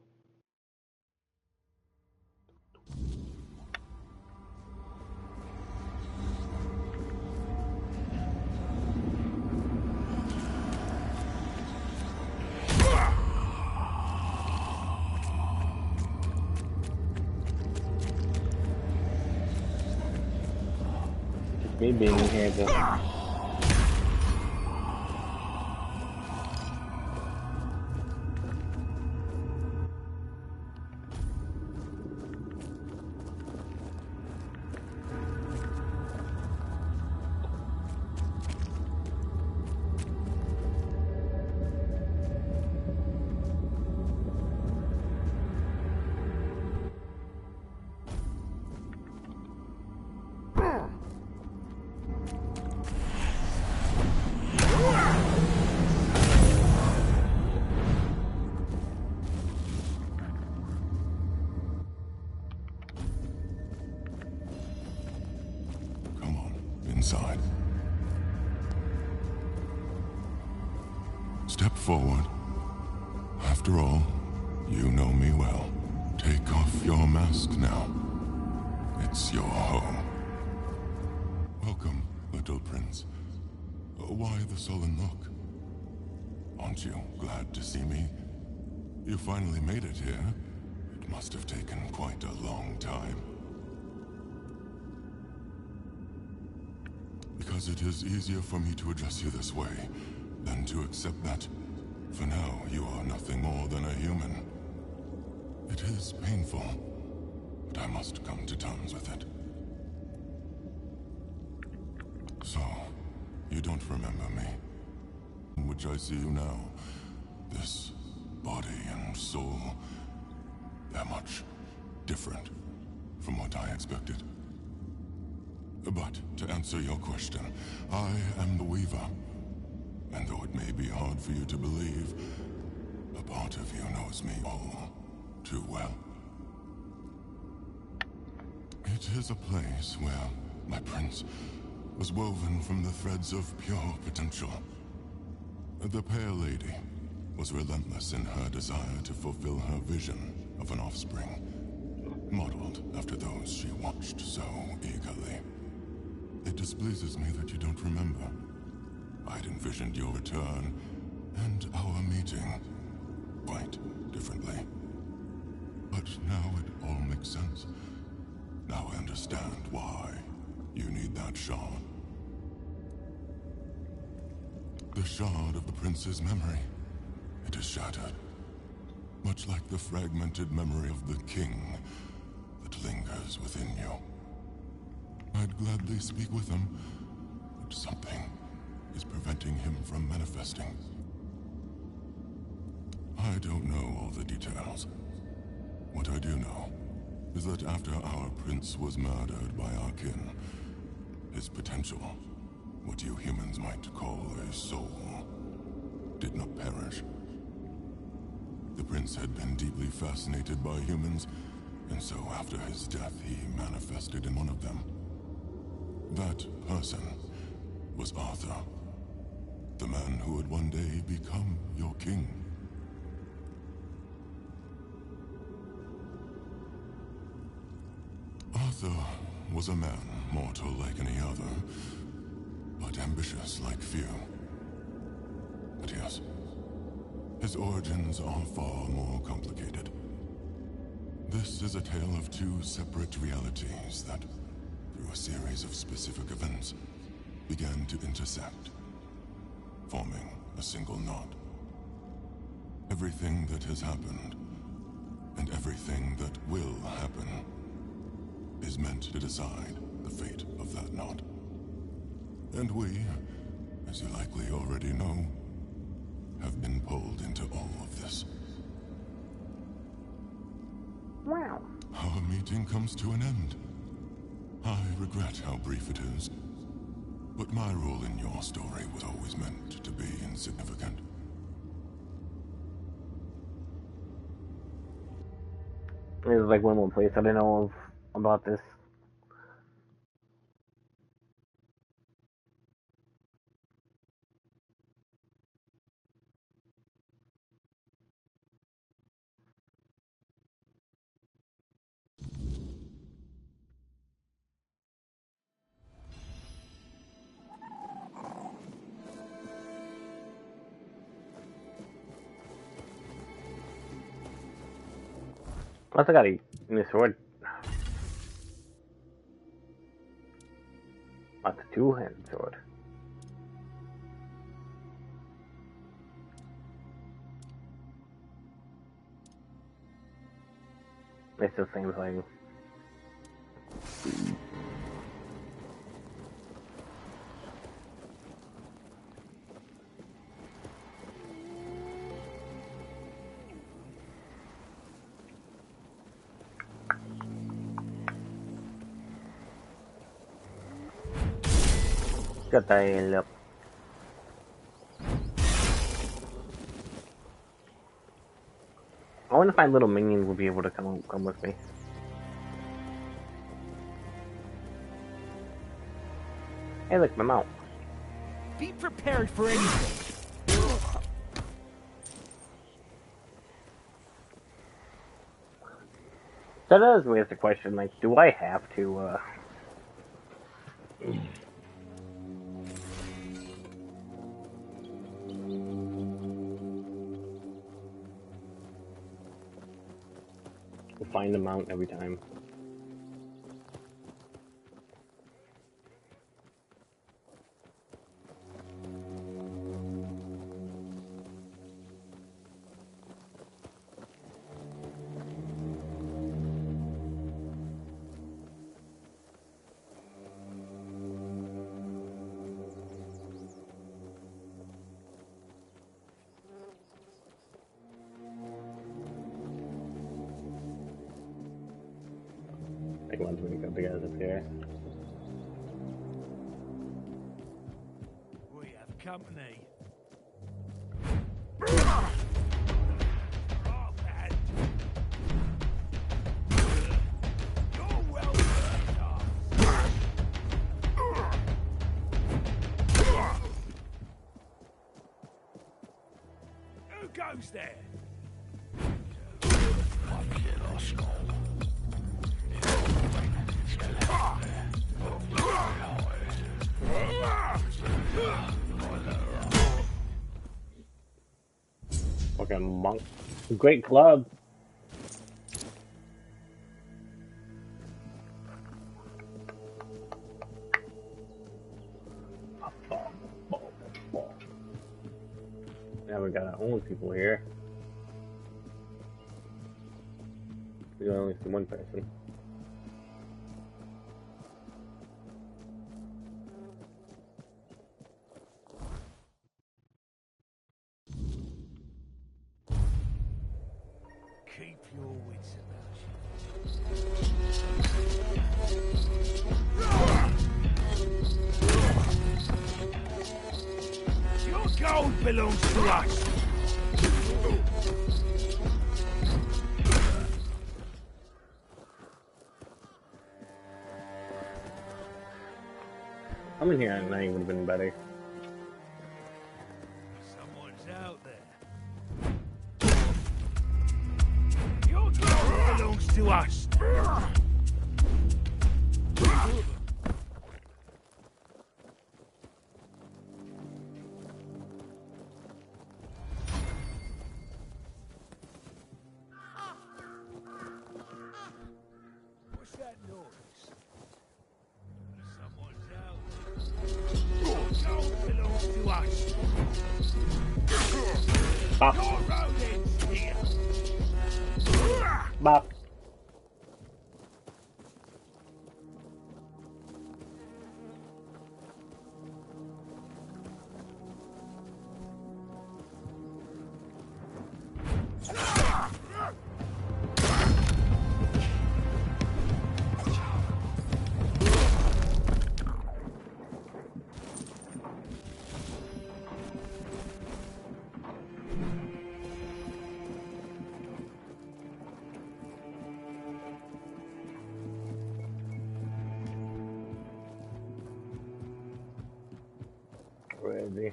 Just me being in here just. Inside. Step forward. After all, you know me well. Take off your mask now. It's your home. Welcome, little prince. Why the sullen look? Aren't you glad to see me? You finally made it here. It must have taken quite a long time. Because it is easier for me to address you this way than to accept that, for now, you are nothing more than a human. It is painful, but I must come to terms with it. So, you don't remember me, in which I see you now. This body and soul, they're much different from what I expected. But to answer your question, I am the Weaver. And though it may be hard for you to believe, a part of you knows me all too well. It is a place where my prince was woven from the threads of pure potential. The Pale Lady was relentless in her desire to fulfill her vision of an offspring, modeled after those she watched so eagerly. It displeases me that you don't remember. I'd envisioned your return and our meeting quite differently. But now it all makes sense. Now I understand why you need that shard. The shard of the prince's memory. It is shattered. Much like the fragmented memory of the king that lingers within you. I'd gladly speak with him, but something is preventing him from manifesting. I don't know all the details. What I do know is that after our prince was murdered by our kin, his potential, what you humans might call a soul, did not perish. The prince had been deeply fascinated by humans, and so after his death he manifested in one of them. That person was Arthur, the man who would one day become your king. Arthur was a man mortal like any other, but ambitious like few. But yes, his origins are far more complicated. This is a tale of two separate realities that, through a series of specific events, began to intersect, forming a single knot. Everything that has happened, and everything that will happen, is meant to decide the fate of that knot. And we, as you likely already know, have been pulled into all of this. Wow. Our meeting comes to an end. I regret how brief it is, but my role in your story was always meant to be insignificant. This is like one more place I didn't know about this. Plus I got a new sword. Not the two-handed sword. It's the same thing. Got that look. I wonder if my little minion will be able to come with me. Hey, look, my mount. Be prepared for anything. That does raise the question, like, do I have to, find the mount every time? I want to make up the guys up here. We have company. Who goes there? Fucking monk. Great club. Now we got our own people here. We only see one person. Keep your wits about you. Your gold belongs to us. Coming here at night would have been better. Someone's out there. Your gold belongs to us. Bop. Bop. Where is he?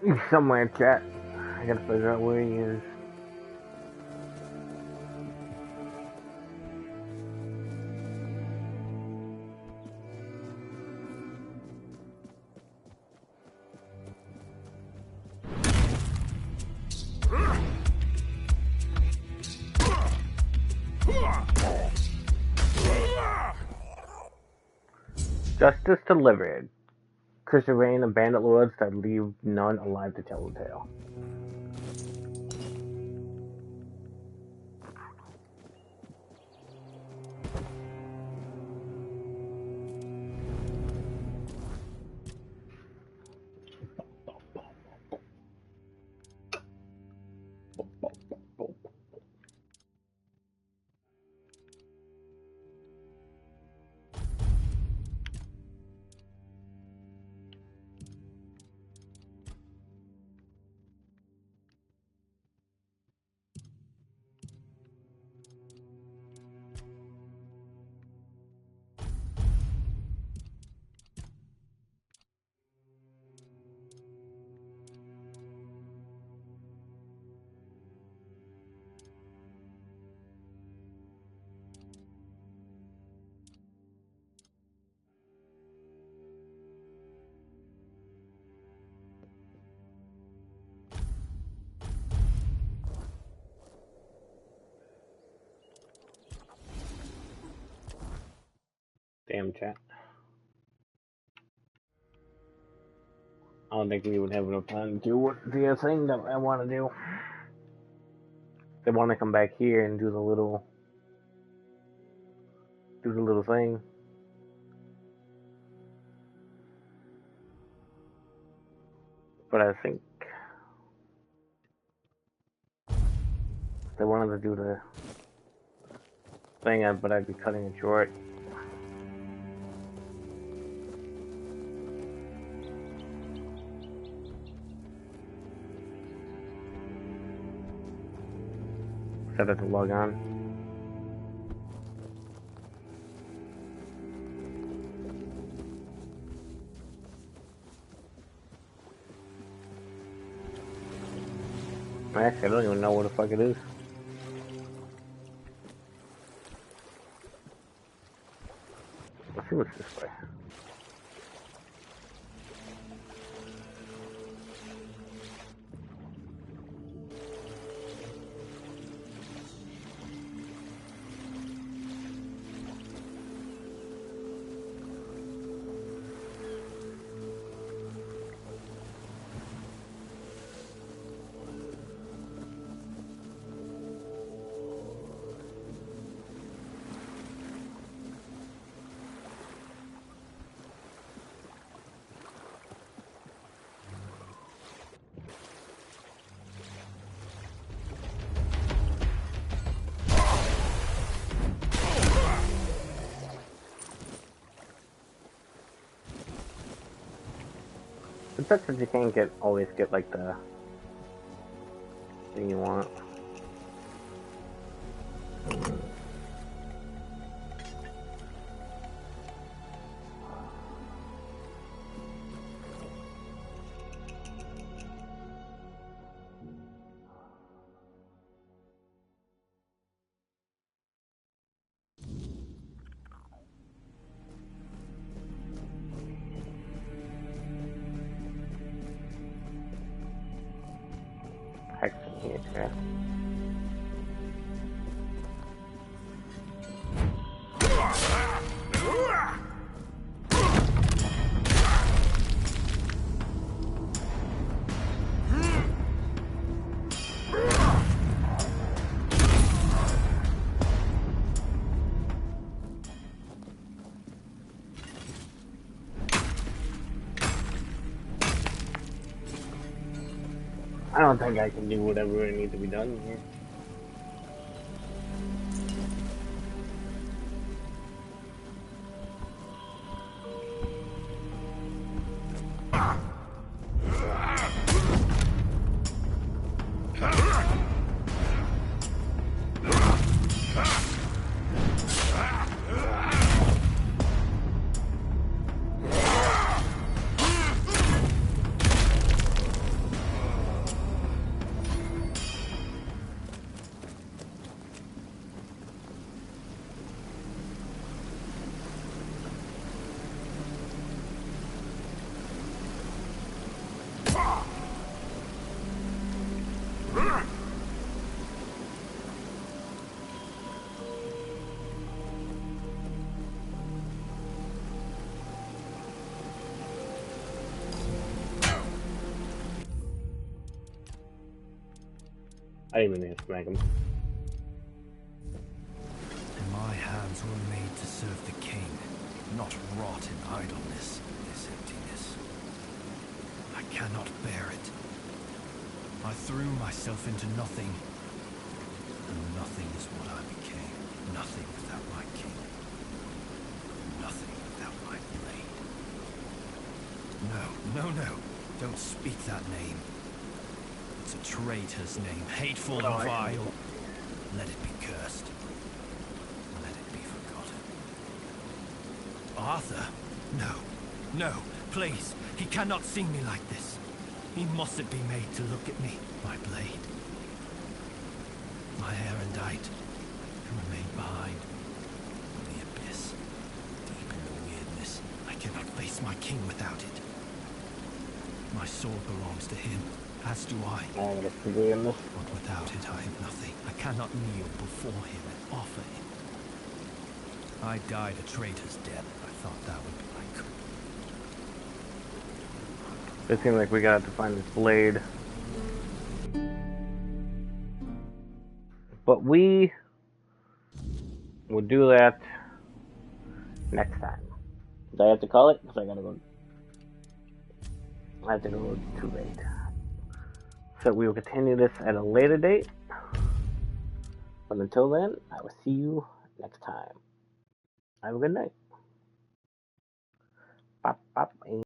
He's somewhere in chat. I gotta figure out where he is. Justice delivered. Chris Rain, a bandit lords that leave none alive to tell the tale. Damn chat. I don't think we would have enough time to do the thing that I want to do. They want to come back here and do the little thing. But I think they wanted to do the thing, but I'd be cutting it short. Set it to log on. Actually, I don't even know what the fuck it is. Let's see what's this way. It sucks that you can't always get like the thing you want. Hex in here, yeah. I don't think I can do whatever needs to be done here. I didn't even need to smack him. My hands were made to serve the king, not rot in idleness, this emptiness. I cannot bear it. I threw myself into nothing, and nothing is what I became. Nothing without my king. Nothing without my blade. No. Don't speak that name. It's a traitor's name, hateful and vile. Let it be cursed. Let it be forgotten. Arthur? No, please. He cannot see me like this. He mustn't be made to look at me. My blade. My erendite. Remain behind. In the abyss. Deep in the weirdness. I cannot face my king without it. My sword belongs to him. As do I. I'm gonna figure in this. But without it, I have nothing. I cannot kneel before him and offer him. I died a traitor's death. I thought that would be my coup. It seems like we got to find this blade. But we will do that next time. Do I have to call it? Because I gotta go. I have to go too late. So we will continue this at a later date. But until then, I will see you next time. Have a good night. Bop, bop.